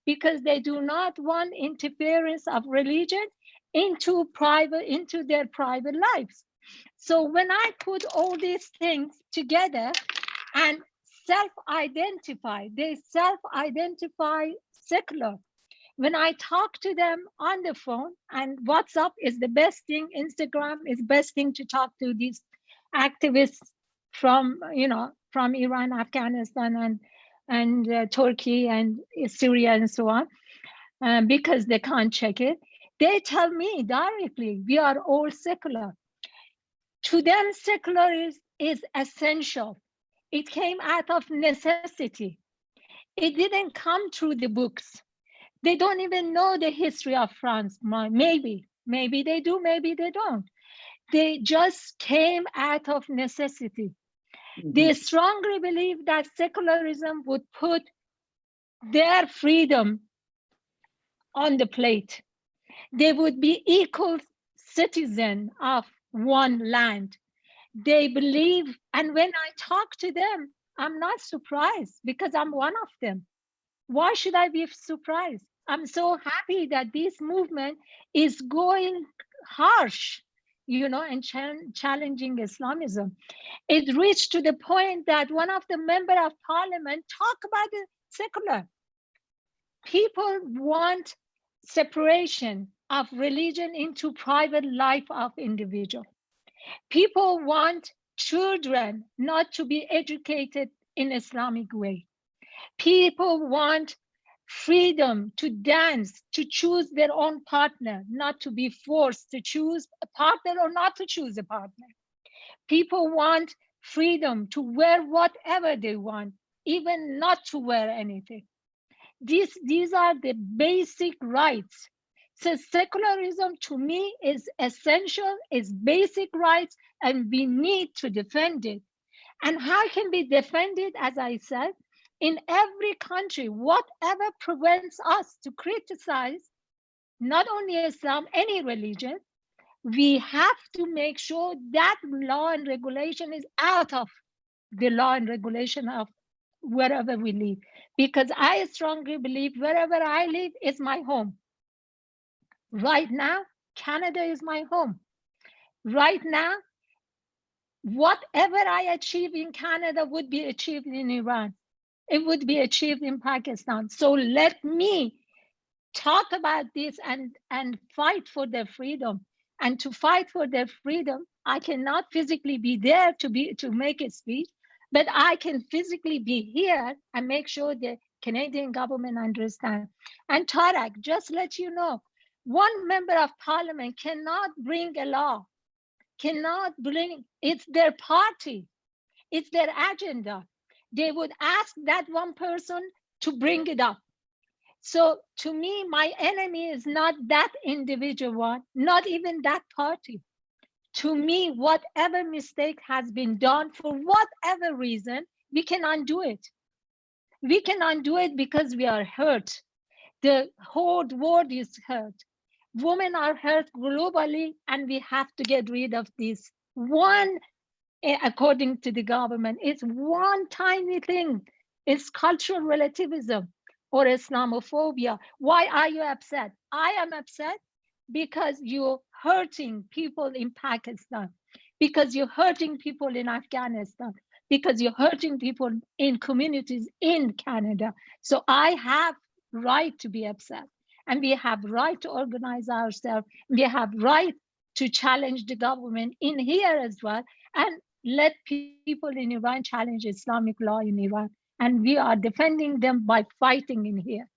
because they do not want interference of religion into their private lives. So when I put all these things together and they self-identify secular. When I talk to them on the phone, and WhatsApp is the best thing, Instagram is best thing to talk to these activists from Iran, Afghanistan, and Turkey and Syria and so on, because they can't check it. They tell me directly, we are all secular. To them, secular is essential. It came out of necessity. It didn't come through the books. They don't even know the history of France. Maybe they do, maybe they don't. They just came out of necessity. Mm-hmm. They strongly believe that secularism would put their freedom on the plate. They would be equal citizen of one land. They believe, and when I talk to them, I'm not surprised because I'm one of them. Why should I be surprised? I'm so happy that this movement is going harsh and challenging Islamism. It reached to the point that one of the member of parliament talk about the secular. People want separation of religion into private life of individual. People want children not to be educated in Islamic way. People want freedom to dance, to choose their own partner, not to be forced to choose a partner or not to choose a partner. People want freedom to wear whatever they want, even not to wear anything. These are the basic rights. So secularism to me is essential, is basic rights, and we need to defend it. And how can we defend it? As I said, in every country, whatever prevents us to criticize not only Islam, any religion, we have to make sure that law and regulation is out of the law and regulation of wherever we live. Because I strongly believe wherever I live is my home. Right now, Canada is my home. Right now, whatever I achieve in Canada would be achieved in Iran. It would be achieved in Pakistan. So let me talk about this and fight for their freedom. And to fight for their freedom, I cannot physically be there to make a speech, but I can physically be here and make sure the Canadian government understands. And Tarek, just let you know, one member of parliament cannot bring a law, it's their party, it's their agenda. They would ask that one person to bring it up. So to me, my enemy is not that individual one, not even that party. To me, whatever mistake has been done for whatever reason, we can undo it. We can undo it because we are hurt. The whole world is hurt. Women are hurt globally, and we have to get rid of this. One, according to the government, it's one tiny thing. It's cultural relativism or Islamophobia. Why are you upset? I am upset because you're hurting people in Pakistan, because you're hurting people in Afghanistan, because you're hurting people in communities in Canada. So I have right to be upset, and we have right to organize ourselves. We have right to challenge the government in here as well, and let people in Iran challenge Islamic law in Iran. And we are defending them by fighting in here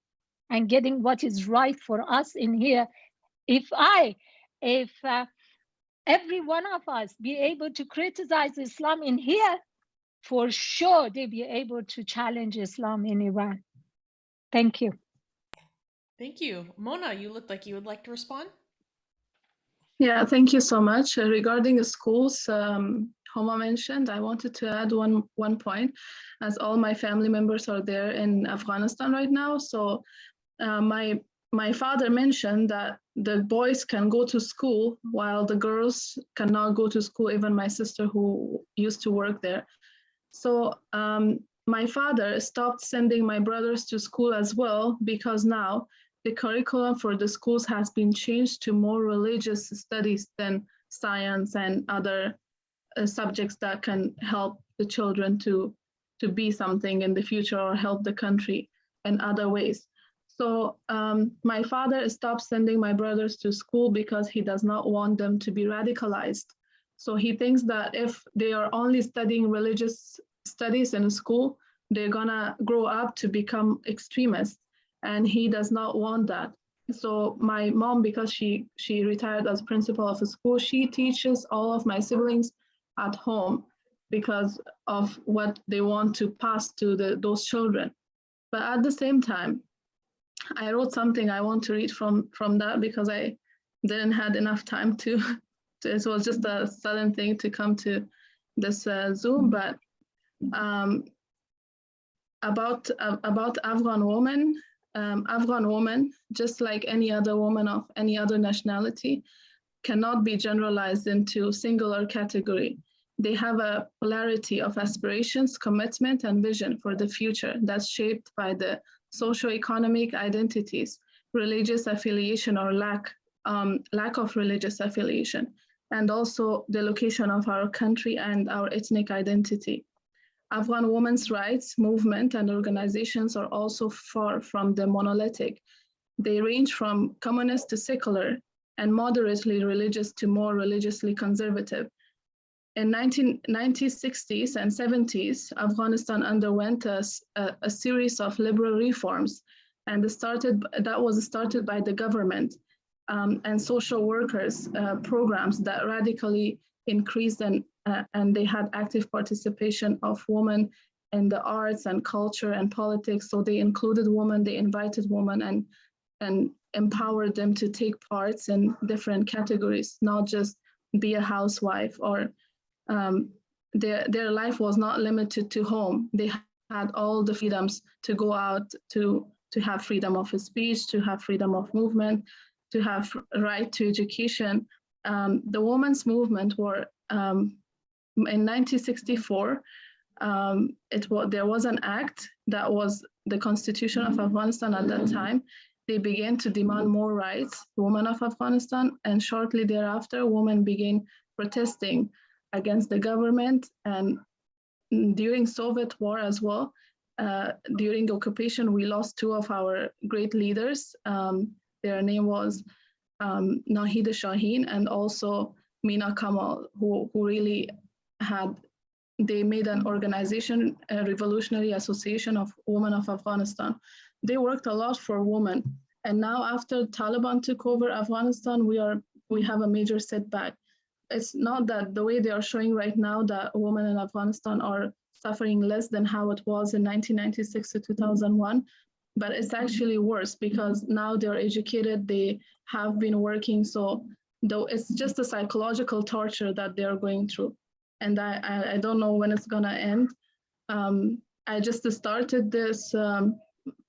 and getting what is right for us in here. If every one of us be able to criticize Islam in here, for sure they'll be able to challenge Islam in Iran. Thank you. Thank you. Mona, you look like you would like to respond. Yeah, thank you so much. Regarding the schools, Homa mentioned, I wanted to add one point, as all my family members are there in Afghanistan right now. So my father mentioned that the boys can go to school while the girls cannot go to school, even my sister who used to work there. So my father stopped sending my brothers to school as well, because now the curriculum for the schools has been changed to more religious studies than science and other subjects that can help the children to be something in the future or help the country in other ways. So my father stopped sending my brothers to school because he does not want them to be radicalized. So he thinks that if they are only studying religious studies in school, they're gonna grow up to become extremists. And he does not want that. So my mom, because she retired as principal of a school, she teaches all of my siblings at home because of what they want to pass to those children. But at the same time, I wrote something I want to read from that, because I didn't have enough time to it was just a sudden thing to come to this Zoom. But about Afghan women, just like any other woman of any other nationality, cannot be generalized into singular category. They have a polarity of aspirations, commitment, and vision for the future that's shaped by the socioeconomic identities, religious affiliation or lack of religious affiliation, and also the location of our country and our ethnic identity. Afghan women's rights movement and organizations are also far from the monolithic. They range from communist to secular and moderately religious to more religiously conservative. In 1960s and 70s, Afghanistan underwent a series of liberal reforms, and that was started by the government and social workers programs that radically increased and they had active participation of women in the arts and culture and politics. So they included women, they invited women and empowered them to take parts in different categories, not just be a housewife or their life was not limited to home. They had all the freedoms to go out, to have freedom of speech, to have freedom of movement, to have right to education. The women's movement were in 1964. There was an act that was the Constitution of Afghanistan at that time. They began to demand more rights, women of Afghanistan, and shortly thereafter, women began protesting against the government. And during Soviet war as well, during occupation, we lost two of our great leaders. Their name was Nahida Shaheen and also Mina Kamal, who really they made an organization, a Revolutionary Association of Women of Afghanistan. They worked a lot for women. And now after Taliban took over Afghanistan, we have a major setback. It's not that the way they are showing right now that women in Afghanistan are suffering less than how it was in 1996 to 2001, but it's actually worse because now they're educated, they have been working. So though it's just a psychological torture that they're going through. And I don't know when it's gonna end. I just started this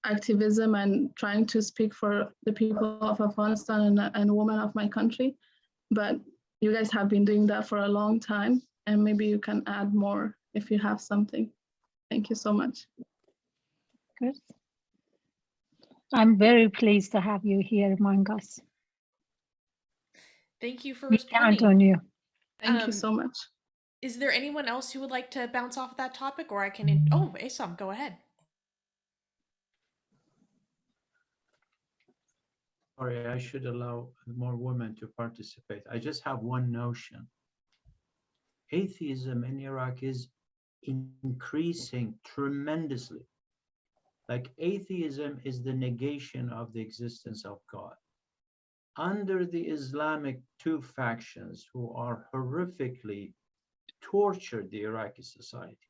activism and trying to speak for the people of Afghanistan and women of my country. But you guys have been doing that for a long time, and maybe you can add more if you have something. Thank you so much. Good. I'm very pleased to have you here among us. Thank you for We responding. count on you. Thank you so much. Is there anyone else who would like to bounce off that topic, or I can? Oh, Esam, go ahead. Sorry, I should allow more women to participate. I just have one notion. Atheism in Iraq is increasing tremendously. Like atheism is the negation of the existence of God. Under the Islamic two factions who are horrifically tortured the Iraqi society,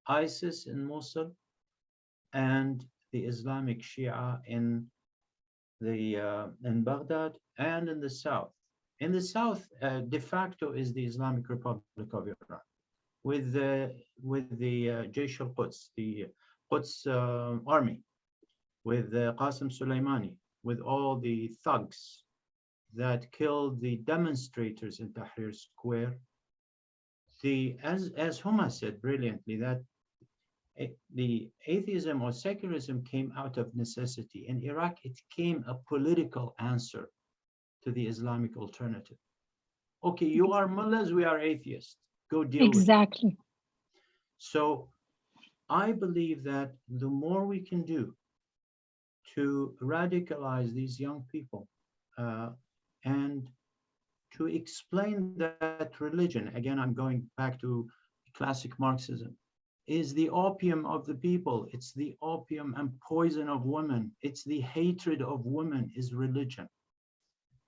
ISIS in Mosul and the Islamic Shia in Baghdad and in the south. In the south, de facto is the Islamic Republic of Iran, with the Jaysh al-Quds, the Quds army, with Qasem Soleimani, with all the thugs that killed the demonstrators in Tahrir Square. As Huma said brilliantly, that the atheism or secularism came out of necessity. In Iraq, it came a political answer to the Islamic alternative. Okay, you are mullahs, we are atheists. Go deal with it. Exactly. So I believe that the more we can do to radicalize these young people and to explain that religion, again, I'm going back to classic Marxism, is the opium of the people. It's the opium and poison of women. It's the hatred of women is religion.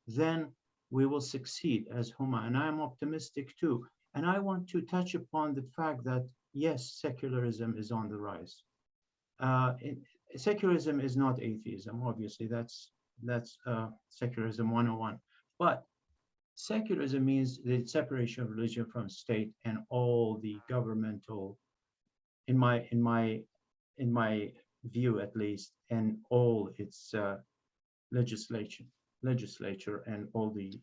Then we will succeed as Huma, and I am optimistic too. And I want to touch upon the fact that yes, secularism is on the rise. Secularism is not atheism, obviously. That's secularism 101. But secularism means the separation of religion from state and all the governmental, in my view at least, and all its legislature and all the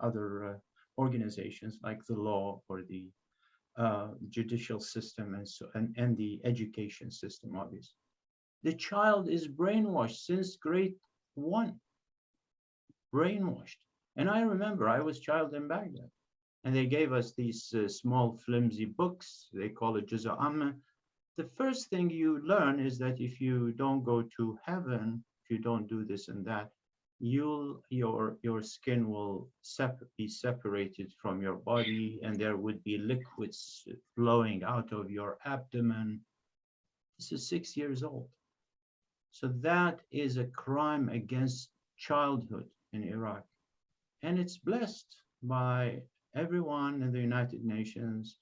other organizations like the law or the judicial system and the education system, obviously. The child is brainwashed since grade 1, brainwashed. And I remember I was child in Baghdad. And they gave us these small flimsy books. They call it Juz' Amma. The first thing you learn is that if you don't go to heaven, if you don't do this and that, your skin will be separated from your body, and there would be liquids flowing out of your abdomen. This is 6 years old. So that is a crime against childhood in Iraq. And it's blessed by everyone in the United Nations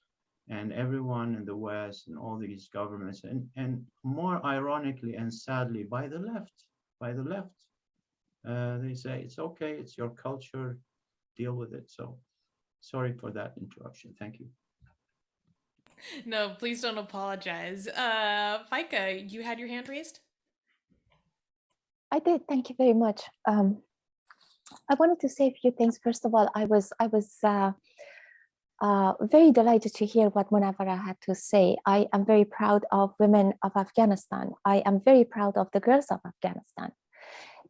and everyone in the West and all these governments, and more ironically and sadly, by the left. They say, it's okay, it's your culture, deal with it. So sorry for that interruption. Thank you. No, please don't apologize. Faika, you had your hand raised? I did. Thank you very much. I wanted to say a few things. First of all, I was very delighted to hear what Munawara had to say. I am very proud of women of Afghanistan. I am very proud of the girls of Afghanistan.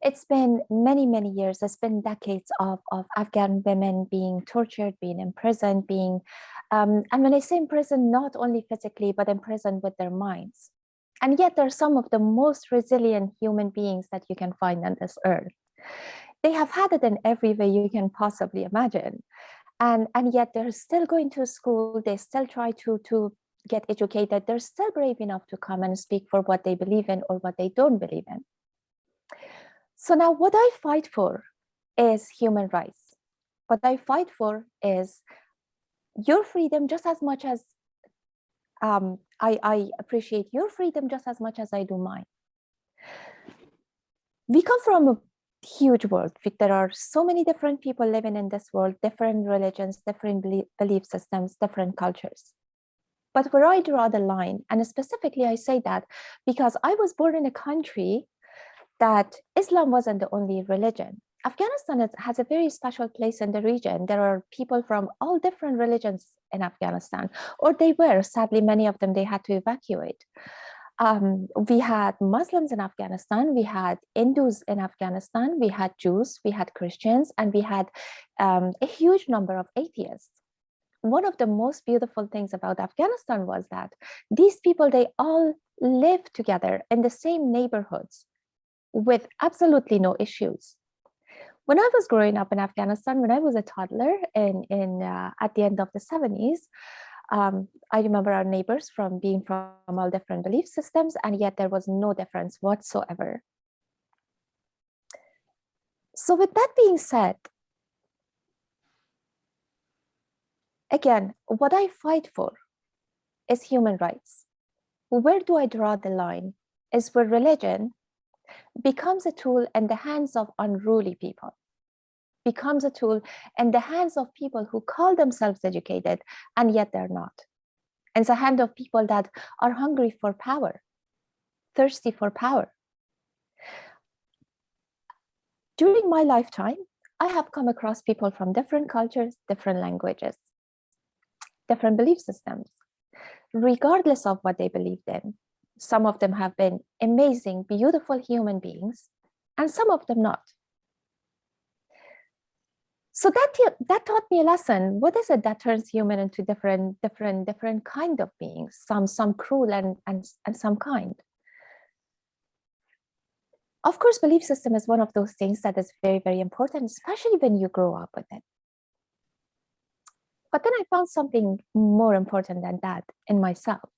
It's been many, many years. It's been decades of Afghan women being tortured, being imprisoned, and when I say imprisoned, not only physically, but imprisoned with their minds. And yet they're some of the most resilient human beings that you can find on this earth. They have had it in every way you can possibly imagine. And yet they're still going to school. They still try to get educated. They're still brave enough to come and speak for what they believe in or what they don't believe in. So now what I fight for is human rights. What I fight for is your freedom just as much as I appreciate your freedom just as much as I do mine. We come from a huge world. There are so many different people living in this world, different religions, different belief systems, different cultures. But where I draw the line, and specifically I say that because I was born in a country that Islam wasn't the only religion. Afghanistan has a very special place in the region. There are people from all different religions in Afghanistan, or they were. Sadly, many of them, they had to evacuate. We had Muslims in Afghanistan, we had Hindus in Afghanistan, we had Jews, we had Christians, and we had a huge number of atheists. One of the most beautiful things about Afghanistan was that these people, they all live together in the same neighborhoods with absolutely no issues. When I was growing up in Afghanistan, when I was a toddler at the end of the 70s, I remember our neighbors being from all different belief systems, and yet there was no difference whatsoever. So with that being said, again, what I fight for is human rights. Where do I draw the line is where religion becomes a tool in the hands of unruly people, becomes a tool in the hands of people who call themselves educated, and yet they're not. In the hand of people that are hungry for power, thirsty for power. During my lifetime, I have come across people from different cultures, different languages, different belief systems, regardless of what they believed in. Some of them have been amazing, beautiful human beings, and some of them not. So that taught me a lesson. What is it that turns human into different kind of beings? Some cruel and some kind. Of course, belief system is one of those things that is very, very important, especially when you grow up with it. But then I found something more important than that in myself,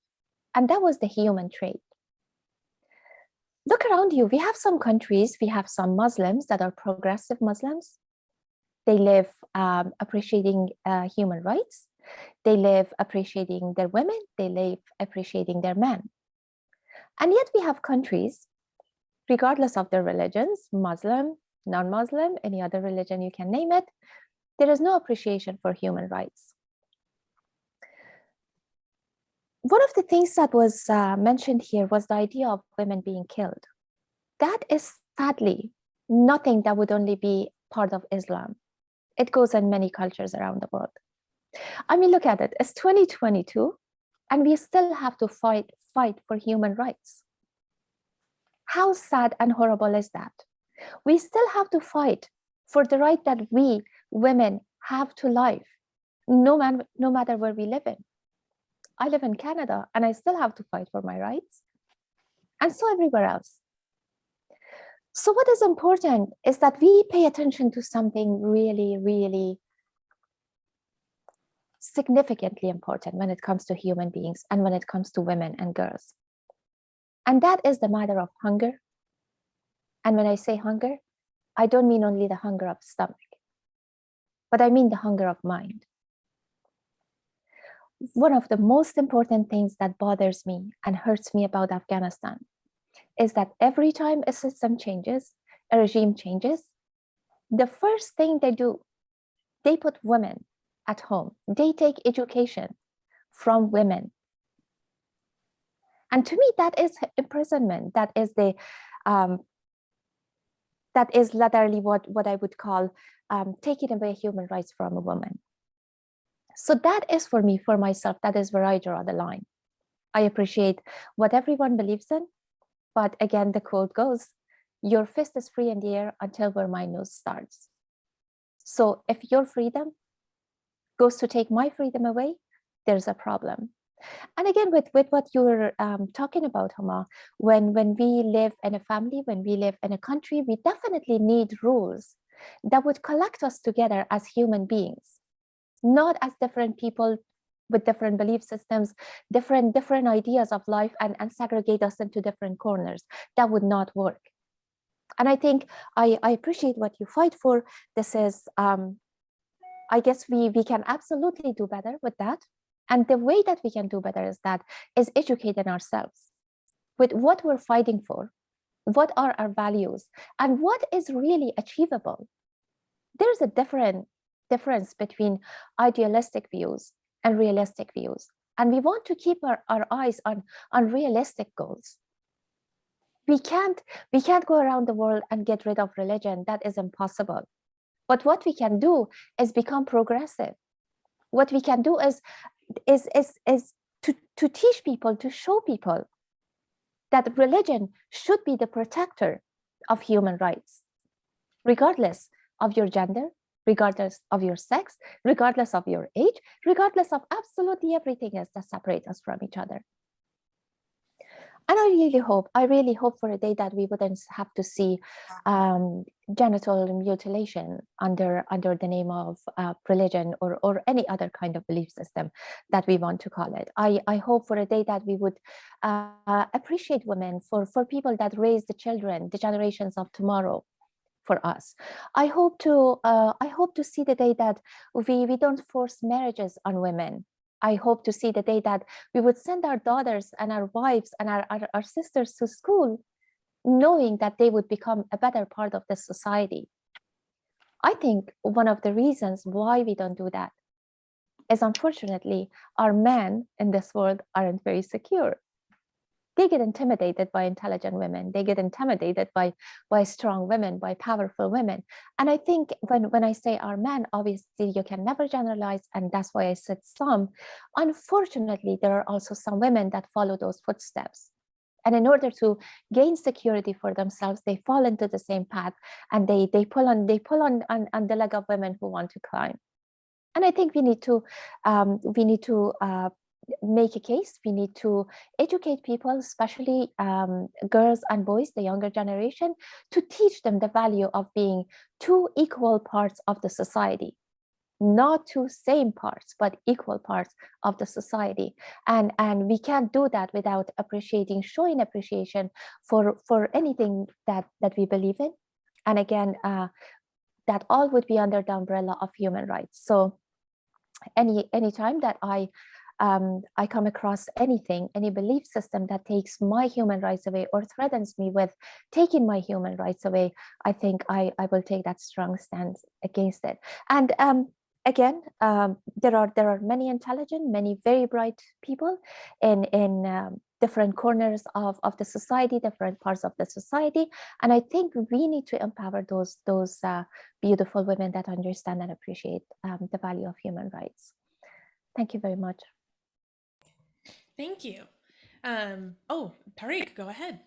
and that was the human trait. Look around you. We have some countries, we have some Muslims that are progressive Muslims. They live appreciating human rights. They live appreciating their women. They live appreciating their men. And yet we have countries, regardless of their religions, Muslim, non-Muslim, any other religion you can name it, there is no appreciation for human rights. One of the things that was mentioned here was the idea of women being killed. That is sadly nothing that would only be part of Islam. It goes in many cultures around the world. I mean, look at it. It's 2022, and we still have to fight for human rights. How sad and horrible is that? We still have to fight for the right that we, women, have to life, no matter where we live in. I live in Canada and I still have to fight for my rights, and so everywhere else. So what is important is that we pay attention to something really, really significantly important when it comes to human beings and when it comes to women and girls. And that is the matter of hunger. And when I say hunger, I don't mean only the hunger of stomach, but I mean the hunger of mind. One of the most important things that bothers me and hurts me about Afghanistan is that every time a system changes, a regime changes, the first thing they do, they put women at home. They take education from women. And to me, that is imprisonment. That is literally what I would call taking away human rights from a woman. So that is for me, for myself, that is where I draw the line. I appreciate what everyone believes in, but again, the quote goes, your fist is free in the air until where my nose starts. So if your freedom goes to take my freedom away, there's a problem. And again, with what you were talking about, Huma, when we live in a family, when we live in a country, we definitely need rules that would collect us together as human beings, not as different people with different belief systems, different ideas of life, and segregate us into different corners. That would not work. And I think I appreciate what you fight for. This is, I guess we can absolutely do better with that. And the way that we can do better is educating ourselves with what we're fighting for, what are our values, and what is really achievable. There's a difference between idealistic views and realistic views. And we want to keep our eyes on realistic goals. We can't go around the world and get rid of religion. That is impossible. But what we can do is become progressive. What we can do is to teach people, to show people that religion should be the protector of human rights, regardless of your gender, regardless of your sex, regardless of your age, regardless of absolutely everything else that separates us from each other. And I really hope for a day that we wouldn't have to see genital mutilation under the name of religion or any other kind of belief system that we want to call it. I hope for a day that we would appreciate women for people that raise the children, the generations of tomorrow for us. I hope to see the day that we don't force marriages on women. I hope to see the day that we would send our daughters and our wives and our sisters to school, knowing that they would become a better part of the society. I think one of the reasons why we don't do that is, unfortunately, our men in this world aren't very secure. They get intimidated by intelligent women. They get intimidated by strong women, by powerful women. And I think when I say our men, obviously you can never generalize, and that's why I said some. Unfortunately, there are also some women that follow those footsteps. And in order to gain security for themselves, they fall into the same path, and they pull on the leg of women who want to climb. And I think we need to make a case. We need to educate people, especially girls and boys, the younger generation, to teach them the value of being two equal parts of the society, not two same parts, but equal parts of the society. And we can't do that without showing appreciation for anything that we believe in. And again, that all would be under the umbrella of human rights. So any time that I come across any belief system that takes my human rights away or threatens me with taking my human rights away, I think I will take that strong stance against it. And again, there are many intelligent, many very bright people in different corners of the society, different parts of the society. And I think we need to empower those beautiful women that understand and appreciate the value of human rights. Thank you very much. Thank you. Tariq, go ahead.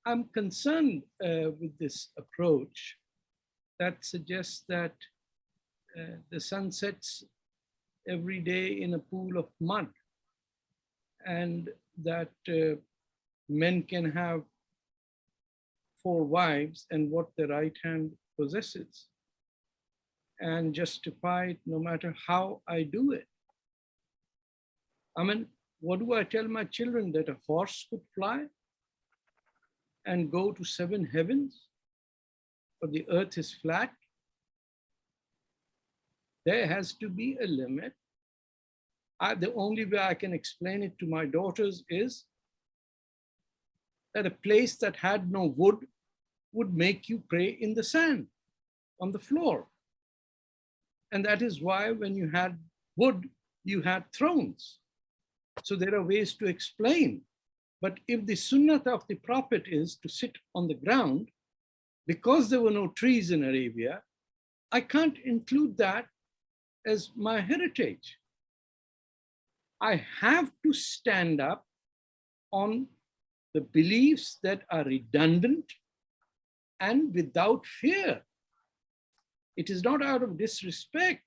I'm concerned with this approach that suggests that the sun sets every day in a pool of mud, and that men can have 4 wives and what the right hand possesses, and justify it no matter how I do it. I mean, what do I tell my children? That a horse could fly and go to 7 heavens, or the earth is flat? There has to be a limit. The only way I can explain it to my daughters is that a place that had no wood would make you pray in the sand, on the floor. And that is why when you had wood, you had thrones. So there are ways to explain. But if the sunnah of the Prophet is to sit on the ground, because there were no trees in Arabia, I can't include that as my heritage. I have to stand up on the beliefs that are redundant and without fear. It is not out of disrespect.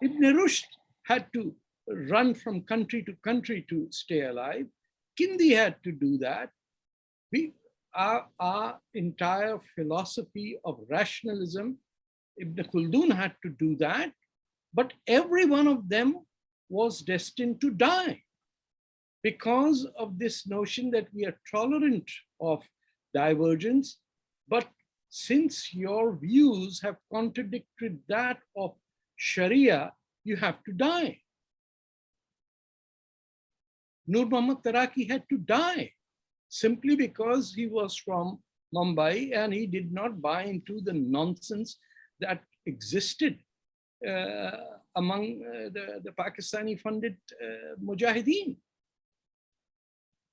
Ibn Rushd had to run from country to country to stay alive. Kindi had to do that. Our entire philosophy of rationalism, Ibn Khaldun had to do that, but every one of them was destined to die because of this notion that we are tolerant of divergence. But since your views have contradicted that of Sharia, you have to die. Nur Muhammad Taraki had to die simply because he was from Mumbai and he did not buy into the nonsense that existed among the Pakistani funded Mujahideen.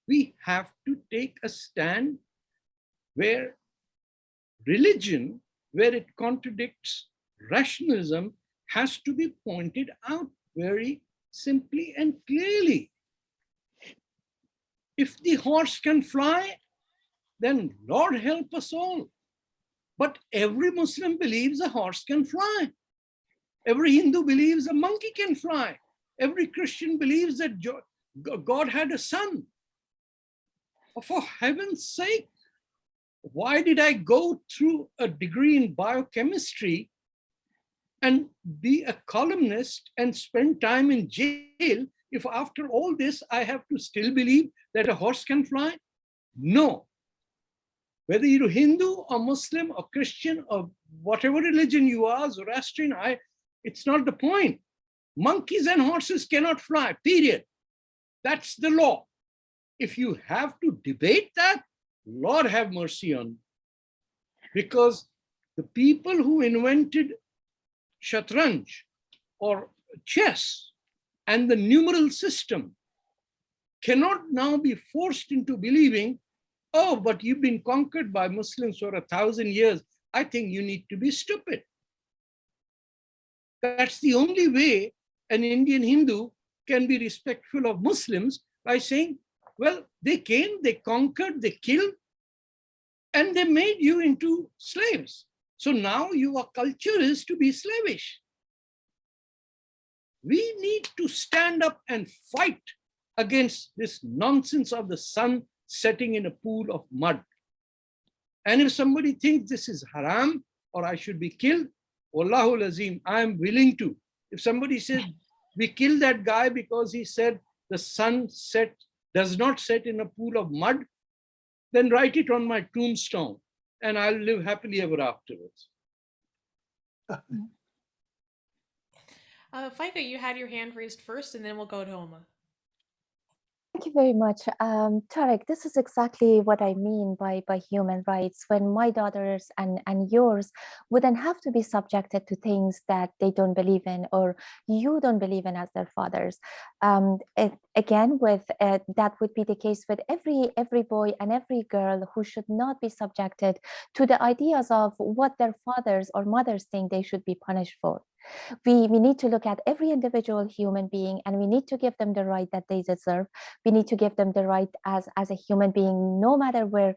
We have to take a stand where religion, where it contradicts rationalism, has to be pointed out very simply and clearly. If the horse can fly, then Lord help us all. But every Muslim believes a horse can fly. Every Hindu believes a monkey can fly. Every Christian believes that God had a son. For heaven's sake, why did I go through a degree in biochemistry and be a columnist and spend time in jail if after all this I have to still believe that a horse can fly? No. Whether you're Hindu or Muslim or Christian or whatever religion you are, Zoroastrian, it's not the point. Monkeys and horses cannot fly, period. That's the law. If you have to debate that, Lord have mercy on you. Because the people who invented Shatranj or chess and the numeral system cannot now be forced into believing, oh, but you've been conquered by Muslims for 1,000 years. I think you need to be stupid. That's the only way an Indian Hindu can be respectful of Muslims, by saying, well, they came, they conquered, they killed, and they made you into slaves. So now your culture is to be slavish. We need to stand up and fight against this nonsense of the sun setting in a pool of mud. And if somebody thinks this is haram or I should be killed, Wallahul Azim, I am willing to. If somebody says we kill that guy because he said the sun does not set in a pool of mud, then write it on my tombstone and I'll live happily ever afterwards. Faika, you had your hand raised first, and then we'll go to Homa. Thank you very much. Tarek, this is exactly what I mean by human rights, when my daughters and yours wouldn't have to be subjected to things that they don't believe in or you don't believe in as their fathers. Again, with that would be the case with every boy and every girl who should not be subjected to the ideas of what their fathers or mothers think they should be punished for. We need to look at every individual human being, and we need to give them the right that they deserve. We need to give them the right as a human being, no matter where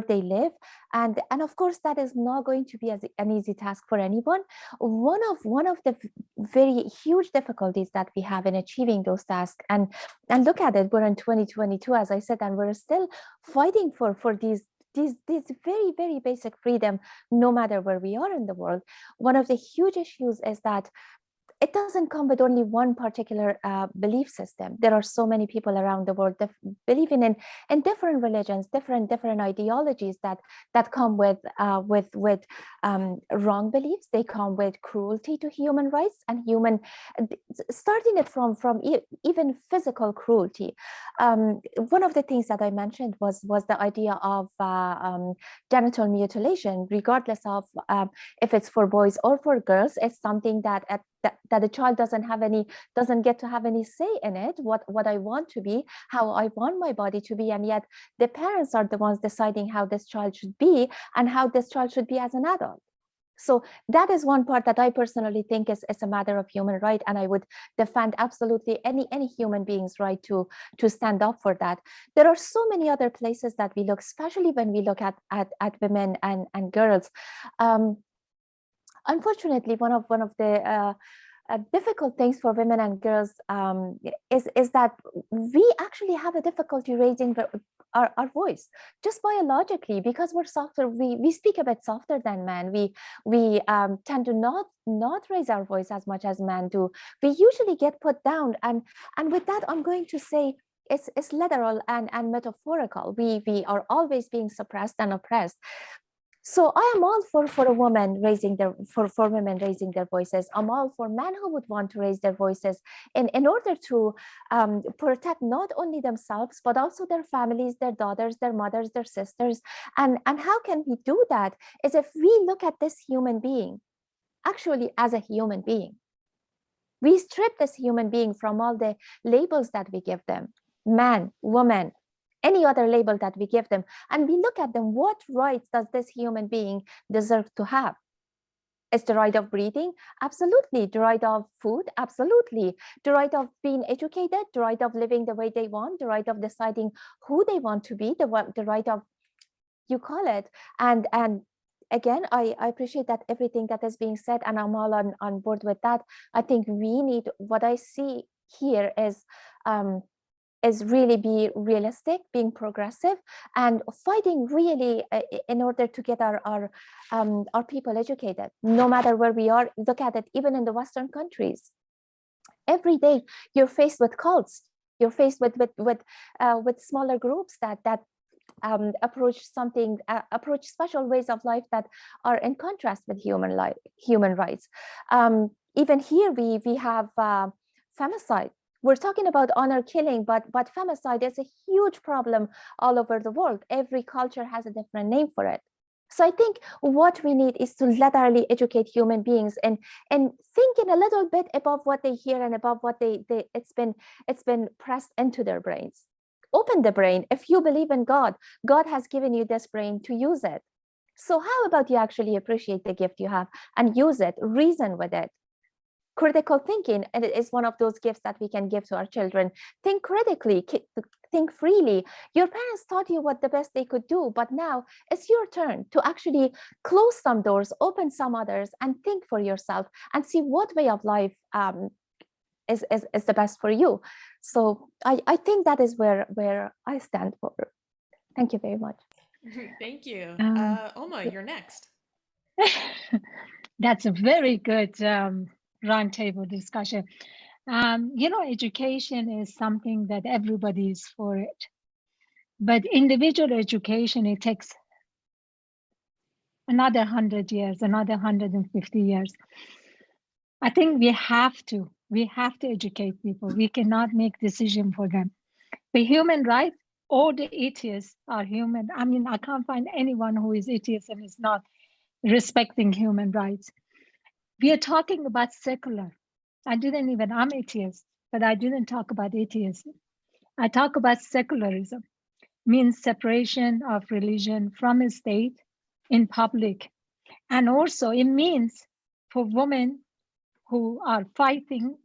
they live. And of course, that is not going to be an easy task for anyone. One of the very huge difficulties that we have in achieving those tasks, and look at it, we're in 2022, as I said, and we're still fighting for these very, very basic freedom, no matter where we are in the world. One of the huge issues is that it doesn't come with only one particular belief system. There are so many people around the world that believe in different religions, different ideologies that come with wrong beliefs. They come with cruelty to human rights and starting it from even physical cruelty. One of the things that I mentioned was the idea of genital mutilation, regardless of if it's for boys or for girls. It's something that the child doesn't get to have any say in it, what I want to be, how I want my body to be, and yet the parents are the ones deciding how this child should be and how this child should be as an adult. So that is one part that I personally think is a matter of human right, and I would defend absolutely any human being's right to stand up for that. There are so many other places that we look, especially when we look at women and girls. Unfortunately, one of the difficult things for women and girls is that we actually have a difficulty raising our voice, just biologically, because we're softer. We speak a bit softer than men. We tend to not raise our voice as much as men do. We usually get put down, and with that, I'm going to say it's literal and metaphorical. We are always being suppressed and oppressed. So I am all for a woman raising for women raising their voices. I'm all for men who would want to raise their voices in order to protect not only themselves, but also their families, their daughters, their mothers, their sisters. And how can we do that is if we look at this human being actually as a human being. We strip this human being from all the labels that we give them, man, woman, any other label that we give them, and we look at them. What rights does this human being deserve to have? Is the right of breathing? Absolutely. The right of food? Absolutely. The right of being educated? The right of living the way they want? The right of deciding who they want to be? The right of, you call it. And again, I appreciate that everything that is being said, and I'm all on board with that. I think we need, what I see here is really be realistic, being progressive, and fighting really in order to get our people educated, no matter where we are. Look at it, even in the Western countries. Every day you're faced with cults. You're faced with smaller groups that approach special ways of life that are in contrast with human rights. Even here we have femicide. We're talking about honor killing, but femicide is a huge problem all over the world. Every culture has a different name for it. So I think what we need is to literally educate human beings and thinking a little bit above what they hear and above what it's been pressed into their brains. Open the brain. If you believe in God, God has given you this brain to use it. So how about you actually appreciate the gift you have and use it, reason with it? Critical thinking is one of those gifts that we can give to our children. Think critically, think freely. Your parents taught you what the best they could do, but now it's your turn to actually close some doors, open some others, and think for yourself and see what way of life is the best for you. So I think that is where I stand for. Thank you very much. Thank you. Oma, you're next. That's a very good roundtable discussion. Education is something that everybody is for it. But individual education, it takes another 100 years, another 150 years. I think we have to educate people. We cannot make decisions for them. The human rights, all the atheists are human. I mean, I can't find anyone who is atheist and is not respecting human rights. We are talking about secular. I'm atheist, but I didn't talk about atheism. I talk about secularism, means separation of religion from a state in public. And also it means for women who are fighting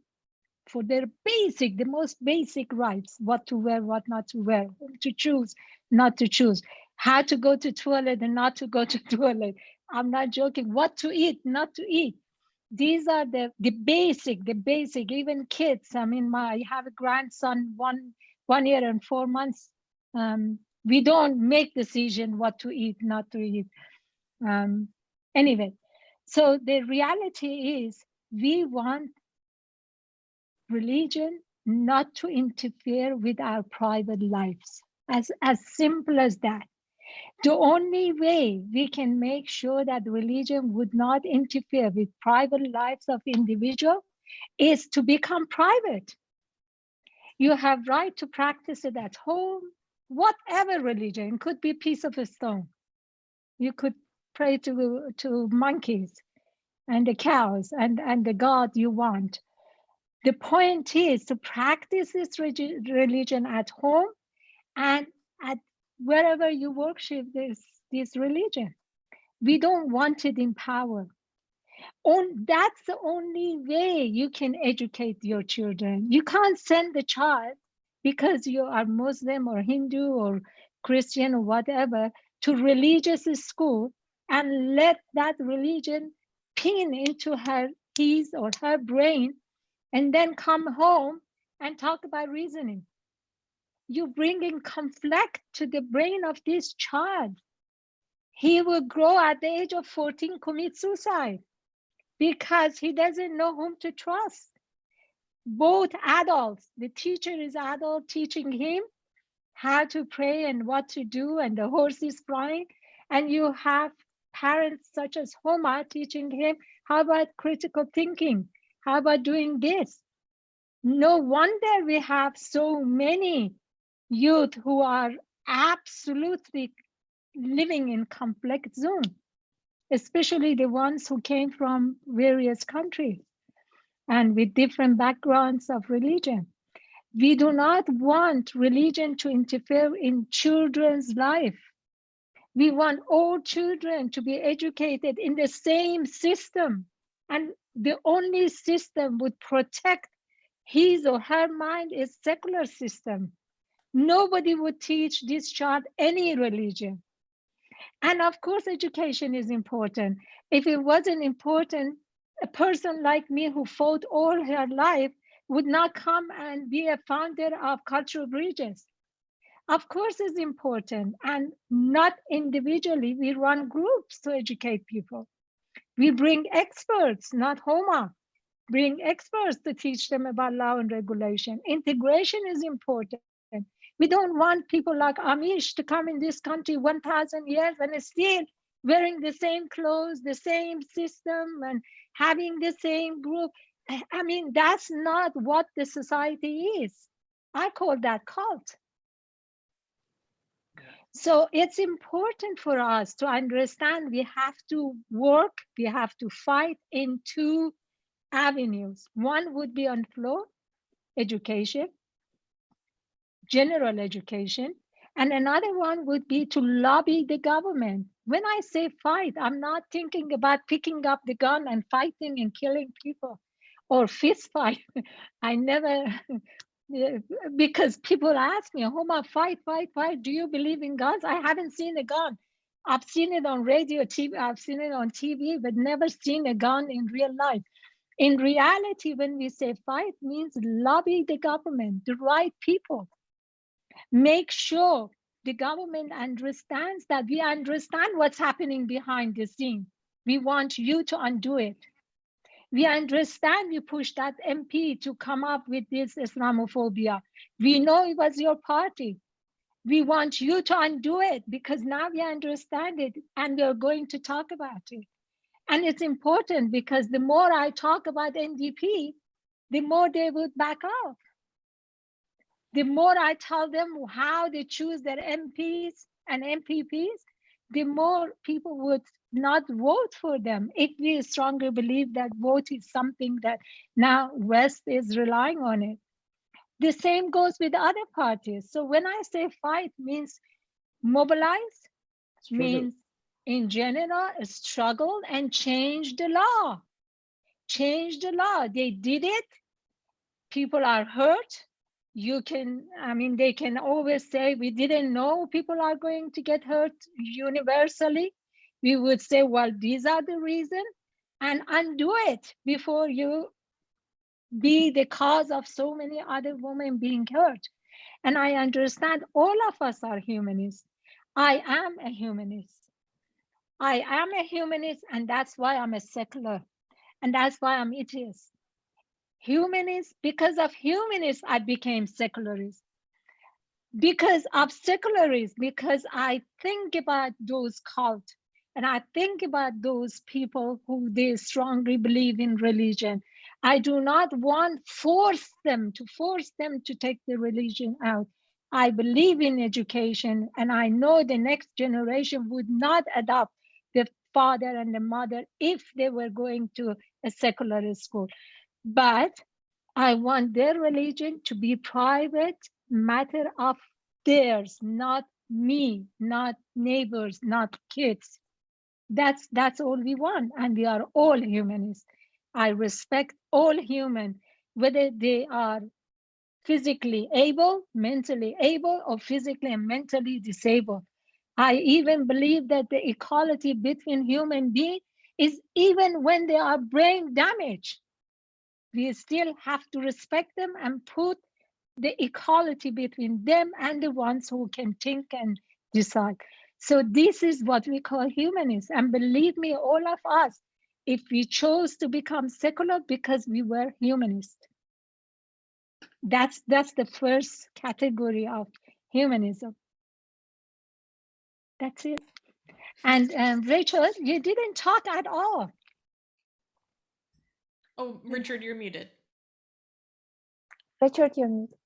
for their basic, the most basic rights, what to wear, what not to wear, to choose, not to choose, how to go to toilet and not to go to toilet. I'm not joking, what to eat, not to eat. These are the basic, even kids. I mean, I have a grandson, 1 year and 4 months. We don't make decision what to eat, not to eat. Anyway, so the reality is we want religion not to interfere with our private lives, as simple as that. The only way we can make sure that religion would not interfere with private lives of individual is to become private. You have right to practice it at home, whatever religion. It could be a piece of a stone. You could pray to monkeys and the cows and the God you want. The point is to practice this religion at home and at wherever you worship this religion. We don't want it in power. That's the only way you can educate your children. You can't send the child because you are Muslim or Hindu or Christian or whatever to religious school and let that religion pin into his or her brain and then come home and talk about reasoning. You bring in conflict to the brain of this child. He will grow at the age of 14, commit suicide because he doesn't know whom to trust. Both adults, the teacher is adult teaching him how to pray and what to do, and the horse is crying. And you have parents such as Homa teaching him, how about critical thinking? How about doing this? No wonder we have so many youth who are absolutely living in conflict zone, especially the ones who came from various countries and with different backgrounds of religion. We do not want religion to interfere in children's life. We want all children to be educated in the same system, and the only system would protect his or her mind is secular system. Nobody would teach this child any religion. And of course, education is important. If it wasn't important, a person like me who fought all her life would not come and be a founder of cultural bridges. Of course, it's important, and not individually. We run groups to educate people. We bring experts, not Homa. Bring experts to teach them about law and regulation. Integration is important. We don't want people like Amish to come in this country 1,000 years and still wearing the same clothes, the same system, and having the same group. I mean, that's not what the society is. I call that cult. So it's important for us to understand we have to work, we have to fight in two avenues. One would be on floor, education, general education, and another one would be to lobby the government. When I say fight, I'm not thinking about picking up the gun and fighting and killing people or fist fight. I never, because people ask me, Homa, fight. Do you believe in guns? I haven't seen a gun. I've seen it on radio, TV, I've seen it on TV, but never seen a gun in real life. In reality, when we say fight, means lobby the government, the right people. Make sure the government understands that we understand what's happening behind the scene. We want you to undo it. We understand you pushed that MP to come up with this Islamophobia. We know it was your party. We want you to undo it because now we understand it and we're going to talk about it. And it's important because the more I talk about NDP, the more they would back off. The more I tell them how they choose their MPs and MPPs, the more people would not vote for them if we strongly believe that vote is something that now West is relying on it. The same goes with other parties. So when I say fight means mobilize, means in general struggle and change the law. change the law. They did it. People are hurt. You can, I mean, they can always say, we didn't know people are going to get hurt universally. We would say, well, these are the reason, and undo it before you be the cause of so many other women being hurt. And I understand all of us are humanists. I am a humanist. I am a humanist, and that's why I'm a secular. And that's why I'm atheist. Humanist, because of humanists, I became secularist. Because of secularists, because I think about those cults, and I think about those people who they strongly believe in religion. I do not want force them to take the religion out. I believe in education, and I know the next generation would not adopt the father and the mother if they were going to a secular school. But I want their religion to be private matter of theirs, not me, not neighbors, not kids. That's all we want, and we are all humanists. I respect all human, whether they are physically able, mentally able, or physically and mentally disabled. I even believe that the equality between human beings is even when they are brain damaged. We still have to respect them and put the equality between them and the ones who can think and decide. So this is what we call humanism. And believe me, all of us, if we chose to become secular because we were humanist, that's the first category of humanism. That's it. And Rachel, you didn't talk at all. Oh, Richard, you're muted. Richard, you're muted.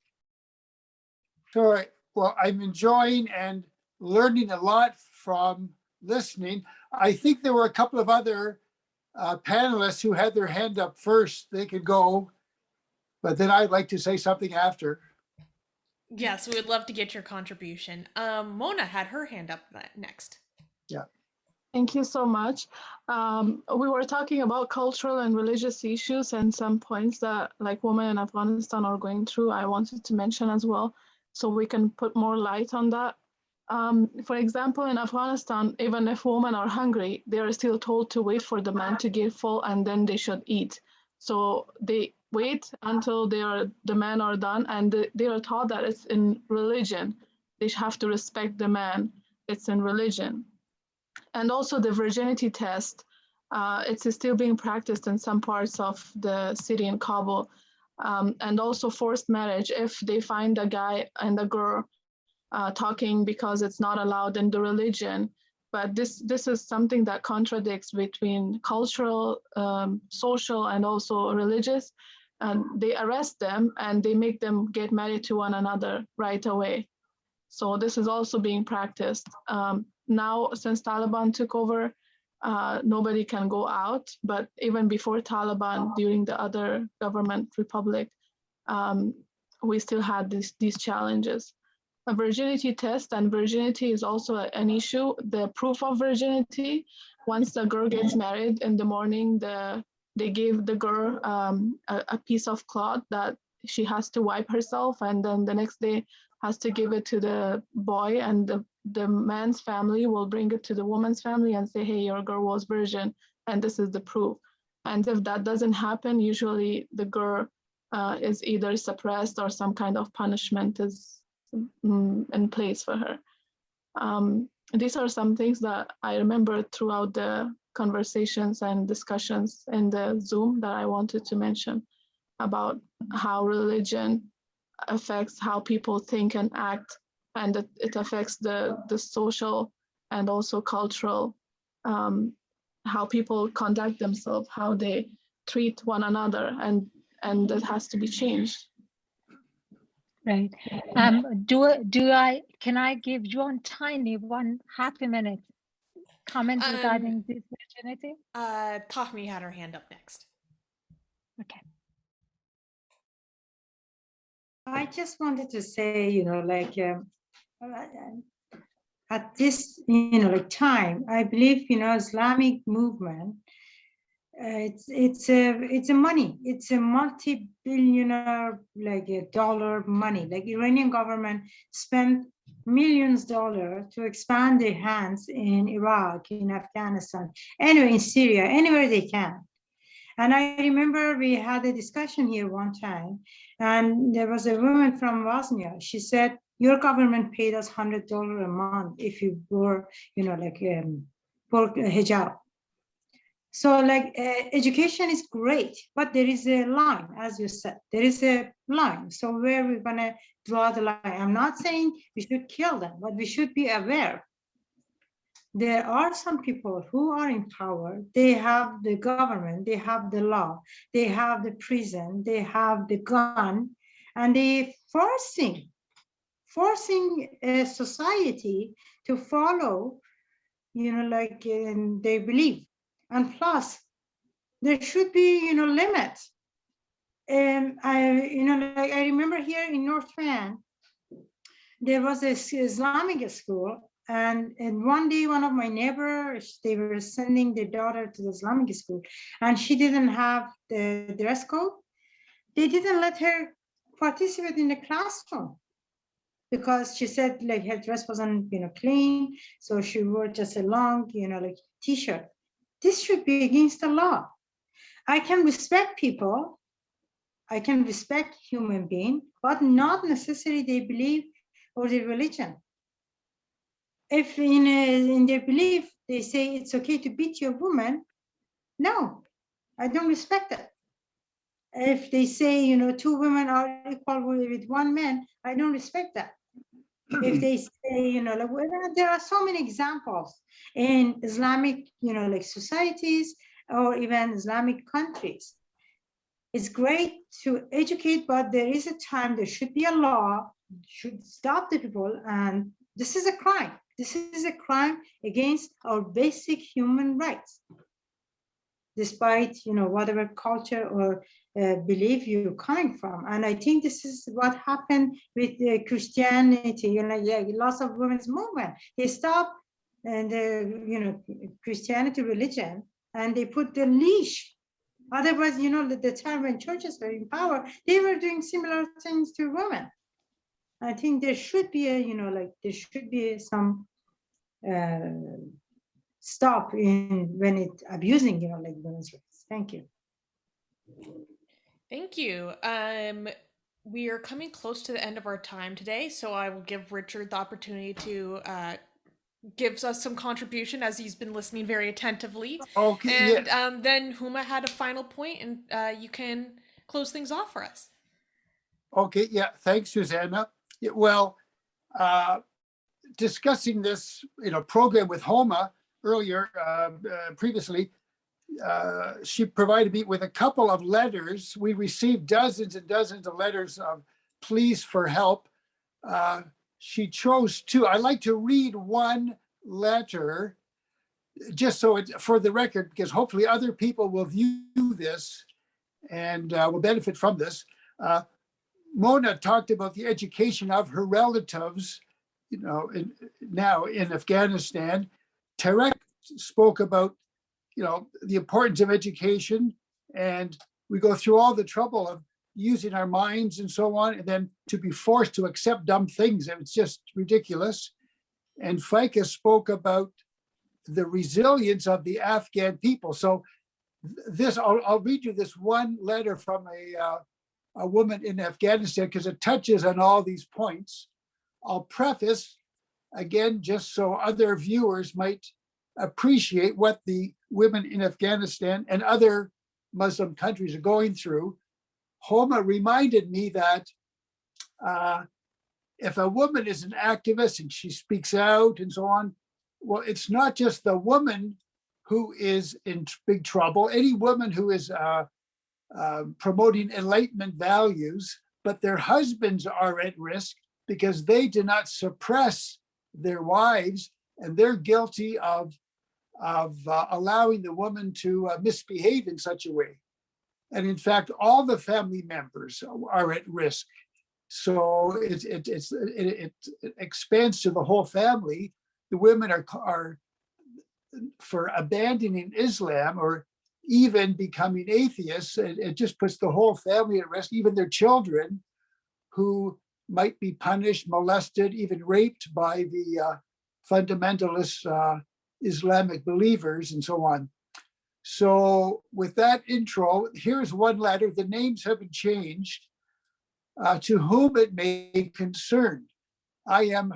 So, well, I'm enjoying and learning a lot from listening. I think there were a couple of other panelists who had their hand up first. They could go, but then I'd like to say something after. Yes, we would love to get your contribution. Mona had her hand up next. Yeah. Thank you so much. We were talking about cultural and religious issues and some points that like women in Afghanistan are going through. I wanted to mention as well, so we can put more light on that. For example, in Afghanistan, even if women are hungry, they are still told to wait for the man to get full and then they should eat. So they wait until the men are done, and they are taught that it's in religion. They have to respect the man. It's in religion. And also the virginity test, it's still being practiced in some parts of the city in Kabul. And also forced marriage, if they find a guy and a girl talking, because it's not allowed in the religion. But this is something that contradicts between cultural, social, and also religious. And they arrest them and they make them get married to one another right away. So this is also being practiced. Now, since Taliban took over, nobody can go out. But even before Taliban, during the other government republic, we still had these challenges. A virginity test, and virginity is also an issue. The proof of virginity, once the girl gets married in the morning, they give the girl a piece of cloth that she has to wipe herself, and then the next day has to give it to the boy, and the man's family will bring it to the woman's family and say, hey, your girl was virgin, and this is the proof. And if that doesn't happen, usually the girl is either suppressed or some kind of punishment is in place for her. These are some things that I remember throughout the conversations and discussions in the Zoom that I wanted to mention about how religion affects how people think and act, and it affects the social and also cultural, how people conduct themselves, how they treat one another, and that has to be changed. Right. Can I give you one half a minute comment regarding this virginity? Tahmi had her hand up next. Okay. I just wanted to say, like at this, like time, I believe, Islamic movement it's a money. It's a multi-billionaire like a dollar money. Like Iranian government spent millions of dollars to expand their hands in Iraq, in Afghanistan, anywhere in Syria, anywhere they can. And I remember we had a discussion here one time, and there was a woman from Bosnia. She said, "Your government paid us $100 a month if you wore, wore hijab." So like education is great, but there is a line, as you said, there is a line. So where we're gonna draw the line? I'm not saying we should kill them, but we should be aware. There are some people who are in power. They have the government, they have the law, they have the prison, they have the gun, and they forcing a society to follow, like they believe. And plus, there should be, limits. And I remember here in North Van, there was this Islamic school, and one day one of my neighbors, they were sending their daughter to the Islamic school, and she didn't have the dress code. They didn't let her participate in the classroom because she said like her dress wasn't, clean, so she wore just a long, like t-shirt. This should be against the law. I can respect people, I can respect human beings, but not necessarily they believe or their religion. If in their belief, they say it's okay to beat your woman, no, I don't respect it. If they say, two women are equal with one man, I don't respect that. If they say, like, there are so many examples in Islamic, like societies or even Islamic countries. It's great to educate, but there is a time, there should be a law, should stop the people, and this is a crime. This is a crime against our basic human rights, despite, whatever culture or belief you're coming from. And I think this is what happened with Christianity, lots of women's movement. They stopped the, Christianity religion, and they put the leash. Otherwise, the time when churches were in power, they were doing similar things to women. I think there should be there should be some stop in when it abusing, like women's rights. Thank you. Thank you. We are coming close to the end of our time today, so I will give Richard the opportunity to gives us some contribution as he's been listening very attentively. Okay. And Yeah. Then Huma had a final point, and you can close things off for us. Okay. Yeah. Thanks, Susanna. Yeah, well, discussing this, program with Homa earlier, previously, she provided me with a couple of letters. We received dozens and dozens of letters of pleas for help. She chose two. I'd like to read one letter, just so it's for the record, because hopefully other people will view this and will benefit from this. Mona talked about the education of her relatives, now in Afghanistan. Tarek spoke about, the importance of education, and we go through all the trouble of using our minds and so on, and then to be forced to accept dumb things. It's just ridiculous. And Faika spoke about the resilience of the Afghan people. So this, I'll read you this one letter from a woman in Afghanistan, because it touches on all these points. I'll preface, again, just so other viewers might appreciate what the women in Afghanistan and other Muslim countries are going through. Homa reminded me that if a woman is an activist and she speaks out and so on, well, it's not just the woman who is in big trouble. Any woman who is promoting Enlightenment values, but their husbands are at risk because they do not suppress their wives, and they're guilty of allowing the woman to misbehave in such a way. And in fact, all the family members are at risk. So it expands to the whole family. The women are for abandoning Islam or even becoming atheists. It just puts the whole family at risk, even their children who might be punished, molested, even raped by the fundamentalist Islamic believers and so on. So with that intro, here's one letter. The names haven't changed. To whom it may concern. I am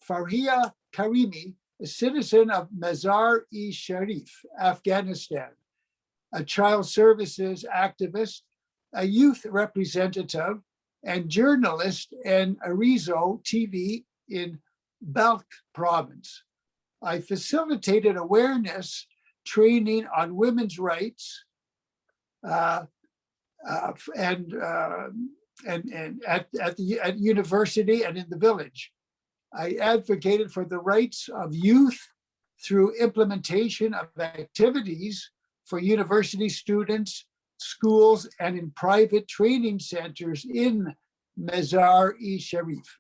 Farhia Karimi, a citizen of Mazar-e-Sharif, Afghanistan, a child services activist, a youth representative, and journalist in Arizo TV in Balkh province. I facilitated awareness training on women's rights and at university and in the village. I advocated for the rights of youth through implementation of activities for university students, schools, and in private training centers in Mazar-e-Sharif.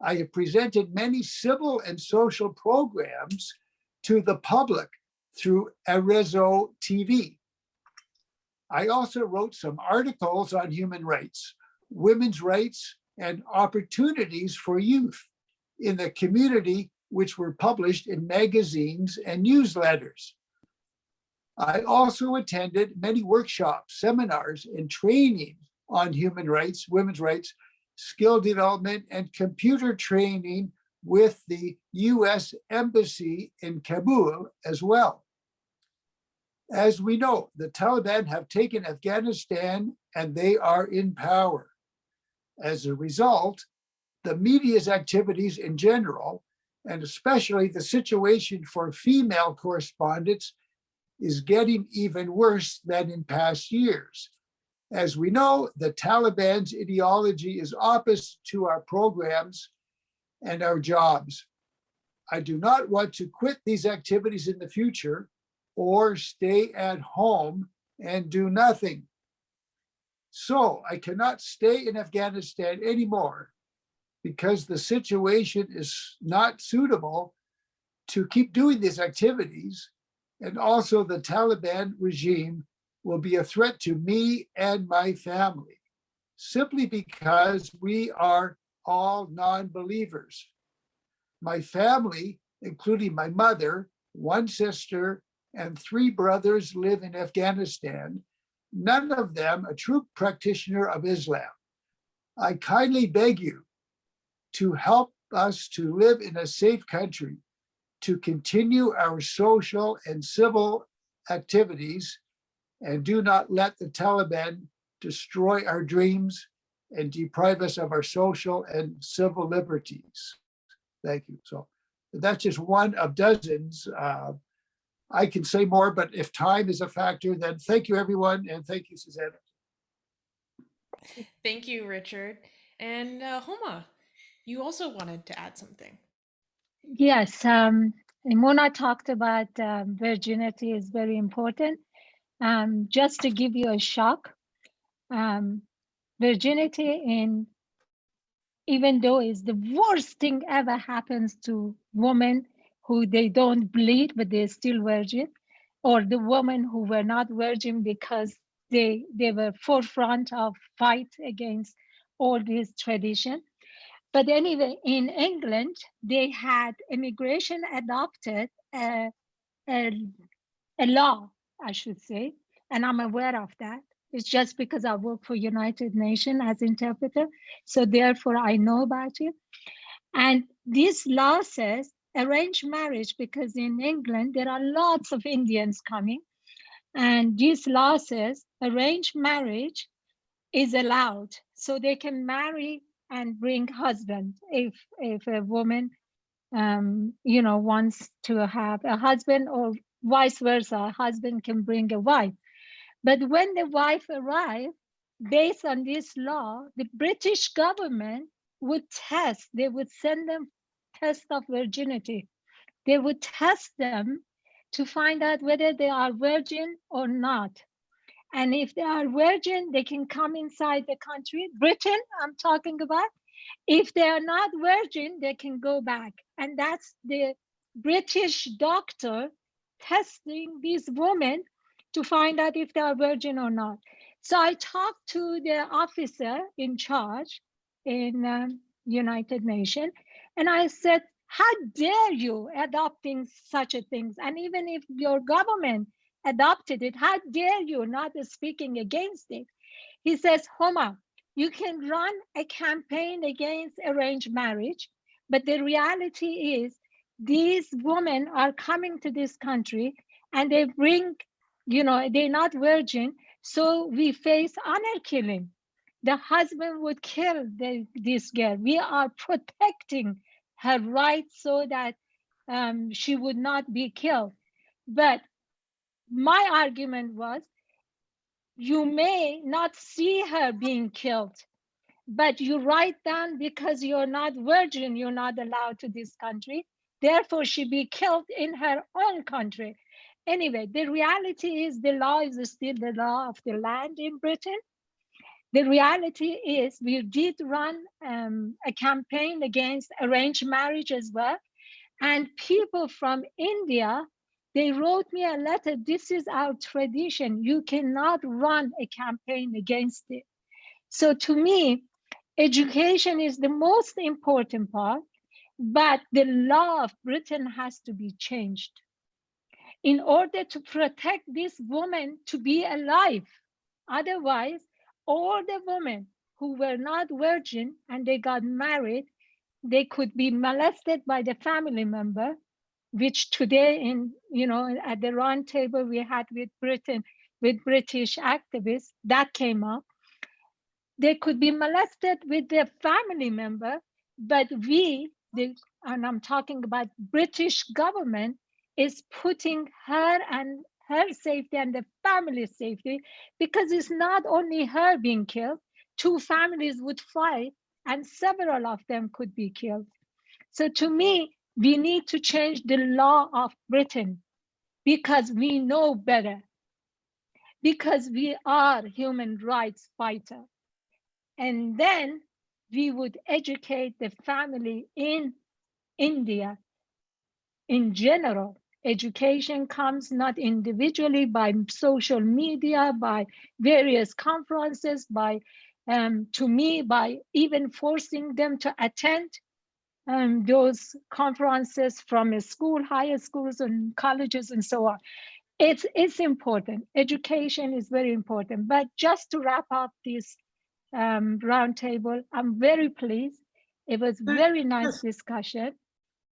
I have presented many civil and social programs to the public through Arizo TV. I also wrote some articles on human rights, women's rights, and opportunities for youth in the community, which were published in magazines and newsletters. I also attended many workshops, seminars, and training on human rights, women's rights, skill development, and computer training with the US Embassy in Kabul as well. As we know, the Taliban have taken Afghanistan and they are in power. As a result, the media's activities in general, and especially the situation for female correspondents, is getting even worse than in past years. As we know, the Taliban's ideology is opposite to our programs and our jobs. I do not want to quit these activities in the future or stay at home and do nothing. So I cannot stay in Afghanistan anymore because the situation is not suitable to keep doing these activities. And also the Taliban regime will be a threat to me and my family, simply because we are all non-believers. My family, including my mother, one sister, and 3 brothers live in Afghanistan, none of them a true practitioner of Islam. I kindly beg you to help us to live in a safe country, to continue our social and civil activities, and do not let the Taliban destroy our dreams and deprive us of our social and civil liberties. Thank you. So that's just one of dozens. I can say more, but if time is a factor, then thank you, everyone. And thank you, Susanna. Thank you, Richard. And Homa, you also wanted to add something. Yes, Mona talked about virginity is very important. Just to give you a shock, virginity, even though is the worst thing ever happens to women who they don't bleed, but they're still virgin, or the women who were not virgin because they were forefront of fight against all these tradition. But anyway, in England, they had immigration adopted a law, I should say, and I'm aware of that. It's just because I work for United Nations as interpreter, so therefore I know about it. And this law says arranged marriage, because in England there are lots of Indians coming, and this law says arranged marriage is allowed, so they can marry and bring husband if a woman wants to have a husband, or vice versa, a husband can bring a wife. But when the wife arrives, based on this law, the British government would test, they would send them test of virginity. They would test them to find out whether they are virgin or not. And if they are virgin, they can come inside the country. Britain, I'm talking about. If they are not virgin, they can go back. And that's the British doctor testing these women to find out if they are virgin or not. So I talked to the officer in charge in United Nations, and I said, how dare you adopting such a thing? And even if your government adopted it, how dare you not speaking against it? He says, Homa, you can run a campaign against arranged marriage, but the reality is these women are coming to this country and they bring, they're not virgin, so we face honor killing. The husband would kill this girl. We are protecting her rights so that she would not be killed. But my argument was, you may not see her being killed, but you write down because you're not virgin, you're not allowed to this country. Therefore, she be killed in her own country. Anyway, the reality is the law is still the law of the land in Britain. The reality is we did run a campaign against arranged marriage as well. And people from India, they wrote me a letter. This is our tradition. You cannot run a campaign against it. So to me, education is the most important part, but the law of Britain has to be changed in order to protect this woman to be alive. Otherwise, all the women who were not virgin and they got married, they could be molested by the family member, which today at the round table we had with British activists, that came up. They could be molested with their family member, but and I'm talking about British government, is putting her and her safety and the family safety, because it's not only her being killed, two families would fight and several of them could be killed. So to me, we need to change the law of Britain because we know better, because we are human rights fighters. And then we would educate the family in India in general. Education comes not individually, by social media, by various conferences, by even forcing them to attend those conferences from school, higher schools and colleges and so on. It's important. Education is very important. But just to wrap up this roundtable, I'm very pleased. It was very nice discussion.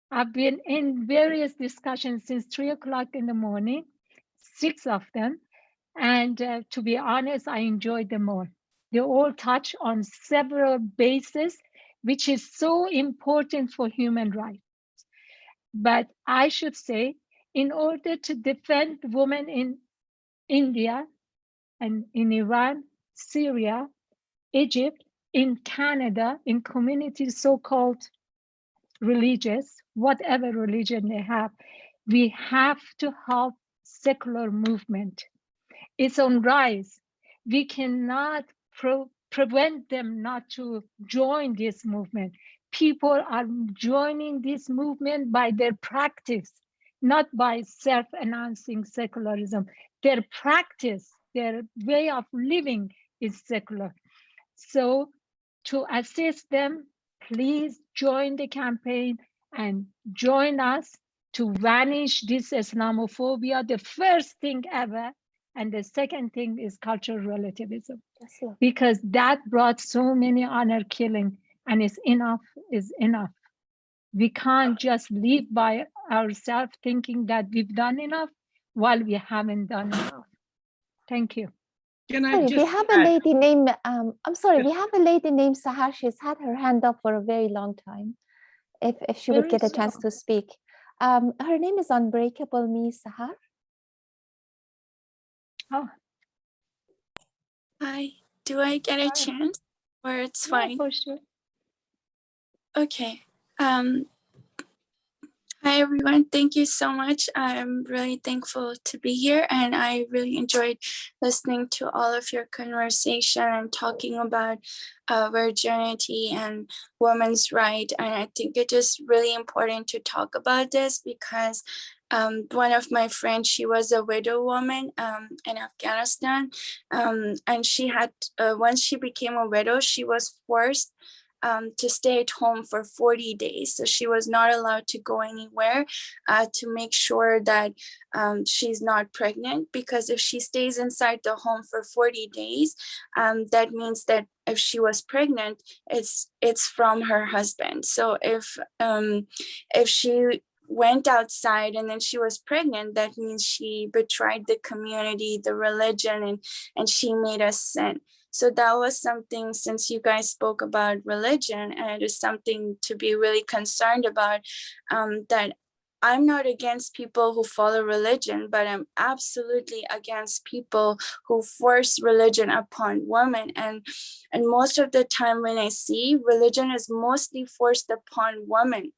I've been in various discussions since 3 o'clock in the morning, 6 of them. And to be honest, I enjoyed them all. They all touch on several bases, which is so important for human rights. But I should say, in order to defend women in India and in Iran, Syria, Egypt, in Canada, in communities so-called religious, whatever religion they have, we have to help secular movement. It's on rise. We cannot prevent them not to join this movement. People are joining this movement by their practice, not by self-announcing secularism. Their practice, their way of living is secular. So to assist them, please join the campaign and join us to vanish this Islamophobia, the first thing ever. And the second thing is cultural relativism, because that brought so many honor killing, and enough is enough. We can't just live by ourselves thinking that we've done enough while we haven't done enough. Thank you. Sorry, we have a lady named, I'm sorry, we have a lady named Sahar. She's had her hand up for a very long time. If she would get a chance to speak. Her name is Unbreakable Me Sahar. Oh. Hi, do I get a chance or it's fine? For sure. Okay. Hi, everyone. Thank you so much. I'm really thankful to be here, and I really enjoyed listening to all of your conversation and talking about virginity and women's right. And I think it is really important to talk about this because one of my friends, she was a widow woman in Afghanistan, and she had, once she became a widow, she was forced to stay at home for 40 days. So she was not allowed to go anywhere to make sure that she's not pregnant, because if she stays inside the home for 40 days, that means that if she was pregnant, it's from her husband. So if she went outside and then she was pregnant, that means she betrayed the community, the religion, and she made a sin. So that was something, since you guys spoke about religion, and it is something to be really concerned about, that I'm not against people who follow religion, but I'm absolutely against people who force religion upon women. And most of the time when I see, religion is mostly forced upon women.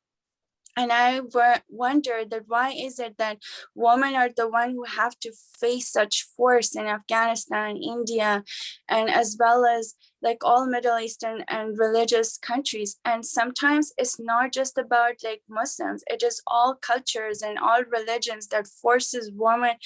And I wonder that why is it that women are the one who have to face such force in Afghanistan, India, and as well as like all Middle Eastern and religious countries. And sometimes it's not just about like Muslims, it is all cultures and all religions that forces women.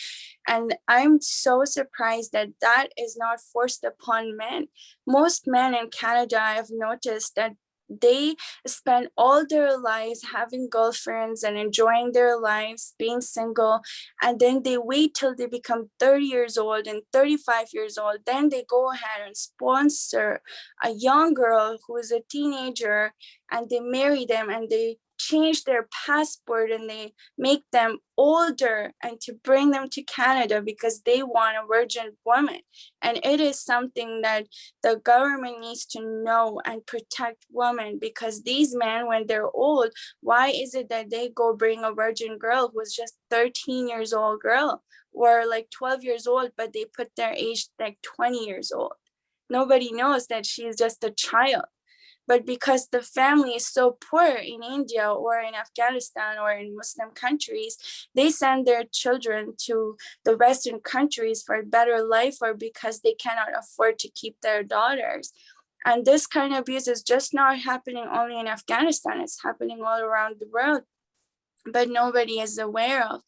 And I'm so surprised that that is not forced upon men. Most men in Canada, I've noticed that they spend all their lives having girlfriends and enjoying their lives, being single, and then they wait till they become 30 years old and 35 years old. Then they go ahead and sponsor a young girl who is a teenager, and they marry them, and they change their passport, and they make them older and to bring them to Canada because they want a virgin woman. And it is something that the government needs to know and protect women, because these men, when they're old, why is it that they go bring a virgin girl who was just 13 years old girl, or like 12 years old, but they put their age like 20 years old? Nobody knows that she's just a child. But because the family is so poor in India or in Afghanistan or in Muslim countries, they send their children to the Western countries for a better life, or because they cannot afford to keep their daughters. And this kind of abuse is just not happening only in Afghanistan, it's happening all around the world. But nobody is aware of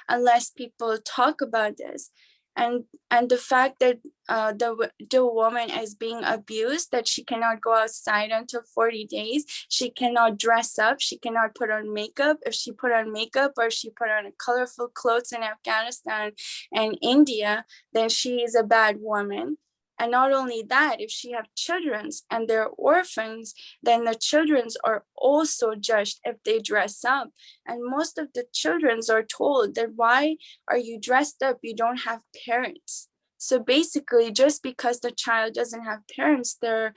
unless people talk about this. And the fact that the woman is being abused, that she cannot go outside until 40 days, she cannot dress up, she cannot put on makeup. If she put on makeup or she put on colorful clothes in Afghanistan and India, then she is a bad woman. And not only that, if she have children and they're orphans, then the children are also judged if they dress up. And most of the children are told that, why are you dressed up? You don't have parents. So basically, just because the child doesn't have parents, they're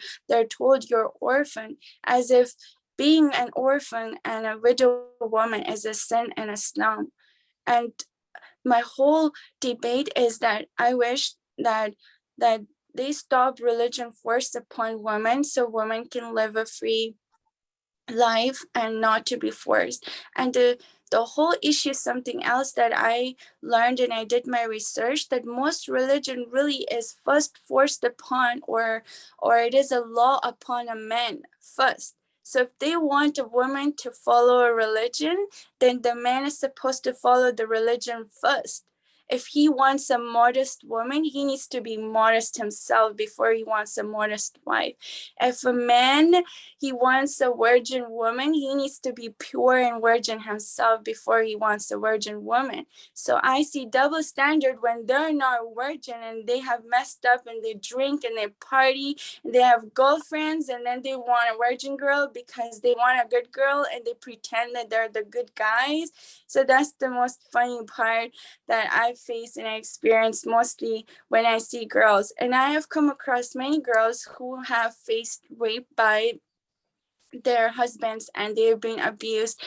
told you're orphan, as if being an orphan and a widow woman is a sin in Islam. And my whole debate is that I wish that they stop religion forced upon women, so women can live a free life and not to be forced. And the whole issue is something else that I learned, and I did my research, that most religion really is first forced upon, or it is a law upon a man first. So if they want a woman to follow a religion, then the man is supposed to follow the religion first. If he wants a modest woman, he needs to be modest himself before he wants a modest wife. If a man, he wants a virgin woman, he needs to be pure and virgin himself before he wants a virgin woman. So I see double standard when they're not virgin and they have messed up and they drink and they party and they have girlfriends, and then they want a virgin girl because they want a good girl and they pretend that they're the good guys. So that's the most funny part that I face and I experience mostly when I see girls. And I have come across many girls who have faced rape by their husbands and they've been abused.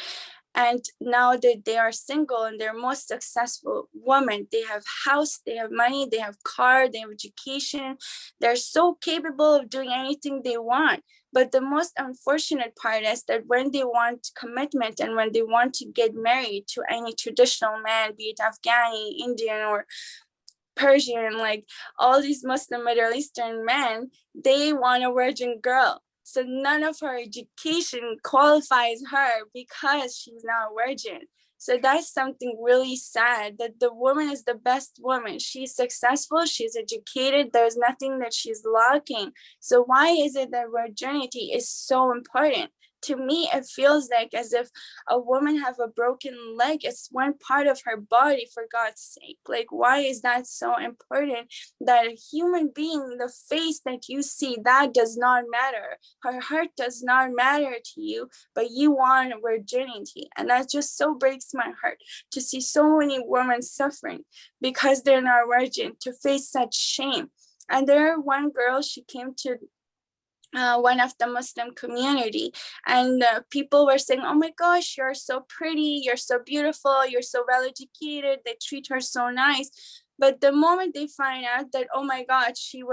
And now that they are single and they're most successful women, they have house, they have money, they have car, they have education. They're so capable of doing anything they want. But the most unfortunate part is that when they want commitment and when they want to get married to any traditional man, be it Afghani, Indian, or Persian, like all these Muslim Middle Eastern men, they want a virgin girl. So none of her education qualifies her because she's not a virgin. So that's something really sad, that the woman is the best woman. She's successful, she's educated, there's nothing that she's lacking. So why is it that virginity is so important? To me, it feels like as if a woman have a broken leg. It's one part of her body, for God's sake. Like, why is that so important? That a human being, the face that you see, that does not matter. Her heart does not matter to you, but you want virginity. And that just so breaks my heart to see so many women suffering because they're not virgin, to face such shame. And there, one girl, she came to one of the Muslim community, and people were saying, oh my gosh, you're so pretty, you're so beautiful, you're so well educated, they treat her so nice. But the moment they find out that, oh my God, she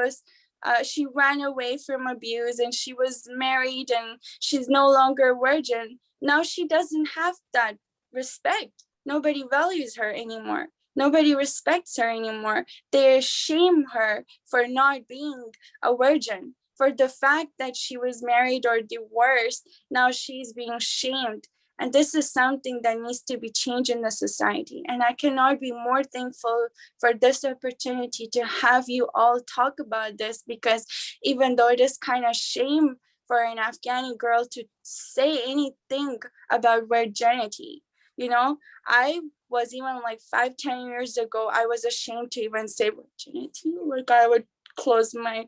ran away from abuse and she was married and she's no longer virgin, now she doesn't have that respect. Nobody values her anymore. Nobody respects her anymore. They shame her for not being a virgin. For the fact that she was married or divorced, now she's being shamed. And this is something that needs to be changed in the society. And I cannot be more thankful for this opportunity to have you all talk about this, because even though it is kind of shame for an Afghani girl to say anything about virginity, you know, I was even like 5-10 years ago, I was ashamed to even say virginity. Like, I would close my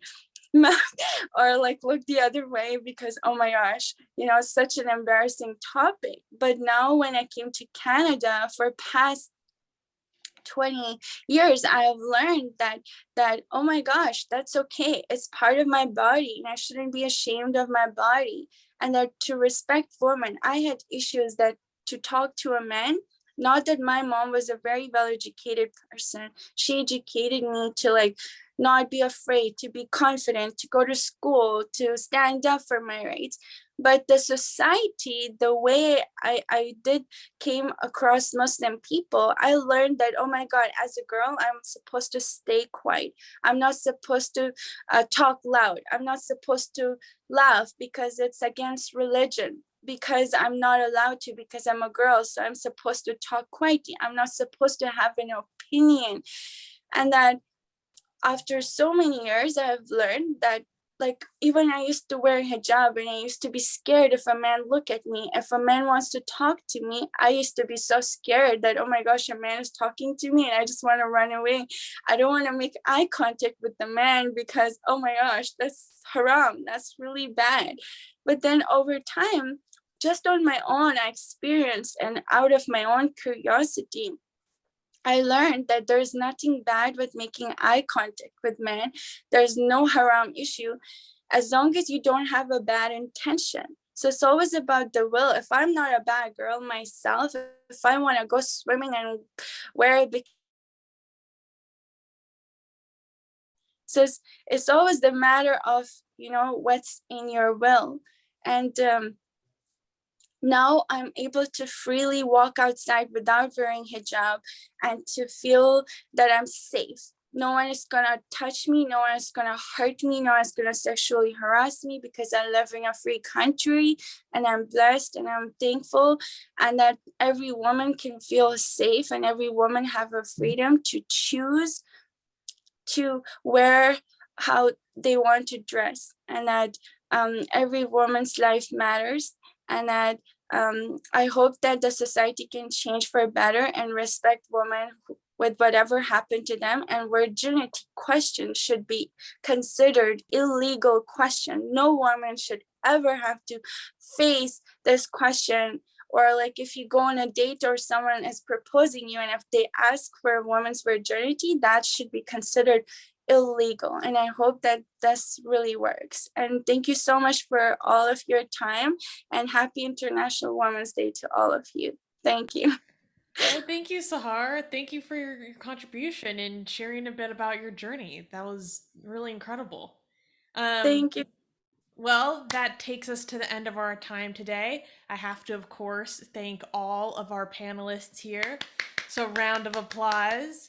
mouth or like look the other way because, oh my gosh, you know, it's such an embarrassing topic. But now when I came to Canada for past 20 years, I have learned that oh my gosh, that's okay. It's part of my body and I shouldn't be ashamed of my body. And that to respect women, I had issues that to talk to a man. Not that my mom was a very well-educated person. She educated me to like not be afraid, to be confident, to go to school, to stand up for my rights. But the society, the way I did came across Muslim people, I learned that, oh my God, as a girl, I'm supposed to stay quiet. I'm not supposed to talk loud. I'm not supposed to laugh because it's against religion, because I'm not allowed to, because I'm a girl. So I'm supposed to talk quietly. I'm not supposed to have an opinion. And that after so many years, I've learned that, like, even I used to wear hijab and I used to be scared if a man look at me. If a man wants to talk to me, I used to be so scared that, oh my gosh, a man is talking to me and I just want to run away. I don't want to make eye contact with the man because, oh my gosh, that's haram. That's really bad. But then over time, just on my own, I experienced, and out of my own curiosity, I learned that there's nothing bad with making eye contact with men. There's no haram issue as long as you don't have a bad intention. So it's always about the will. If I'm not a bad girl myself, if I want to go swimming and wear a bikini, so it's always the matter of, you know, what's in your will. And now I'm able to freely walk outside without wearing hijab and to feel that I'm safe. No one is gonna touch me, no one is gonna hurt me, no one is gonna sexually harass me, because I live in a free country and I'm blessed and I'm thankful, and that every woman can feel safe and every woman have a freedom to choose to wear how they want to dress, and that every woman's life matters, and that I hope that the society can change for better and respect women with whatever happened to them. And virginity question should be considered illegal question. No woman should ever have to face this question. Or like if you go on a date or someone is proposing you and if they ask for a woman's virginity, that should be considered illegal. And I hope that this really works. And thank you so much for all of your time, and happy International Women's Day to all of you. Thank you. Well, thank you, Sahar. Thank you for your contribution and sharing a bit about your journey. That was really incredible. Thank you. Well, that takes us to the end of our time today. I have to, of course, thank all of our panelists here. So, round of applause.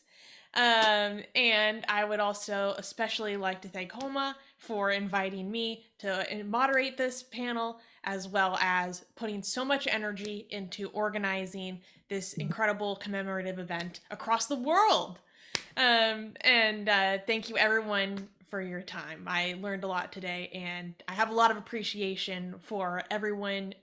And I would also especially like to thank Homa for inviting me to moderate this panel, as well as putting so much energy into organizing this incredible commemorative event across the world. Thank you everyone for your time. I learned a lot today, and I have a lot of appreciation for everyone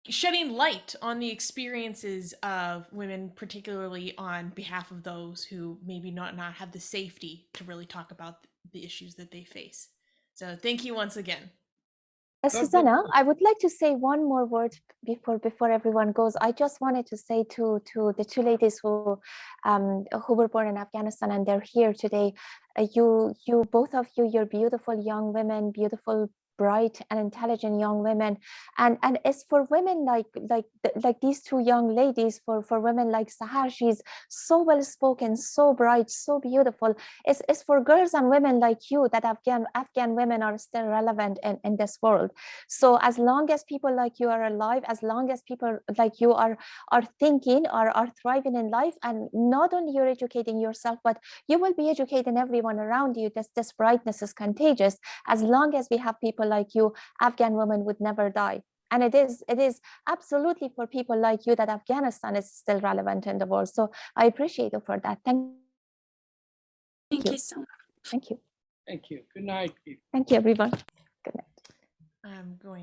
shedding light on the experiences of women, particularly on behalf of those who maybe not have the safety to really talk about the issues that they face. So thank you once again. Susanna, I would like to say one more word before everyone goes. I just wanted to say to the two ladies who were born in Afghanistan and they're here today. You both of you, you're beautiful young women, beautiful, bright and intelligent young women, and it's for women like these two young ladies, for women like Sahar. She's so well spoken, so bright, so beautiful. It's for girls and women like you that Afghan women are still relevant in this world. So as long as people like you are alive, as long as people like you are thinking, are thriving in life, and not only you're educating yourself, but you will be educating everyone around you. This brightness is contagious. As long as we have people like you, Afghan women would never die. And it is absolutely for people like you that Afghanistan is still relevant in the world. So I appreciate you for that. Thank you so much. Thank you. Thank you. Good night, people. Thank you, everyone. Good night. I'm going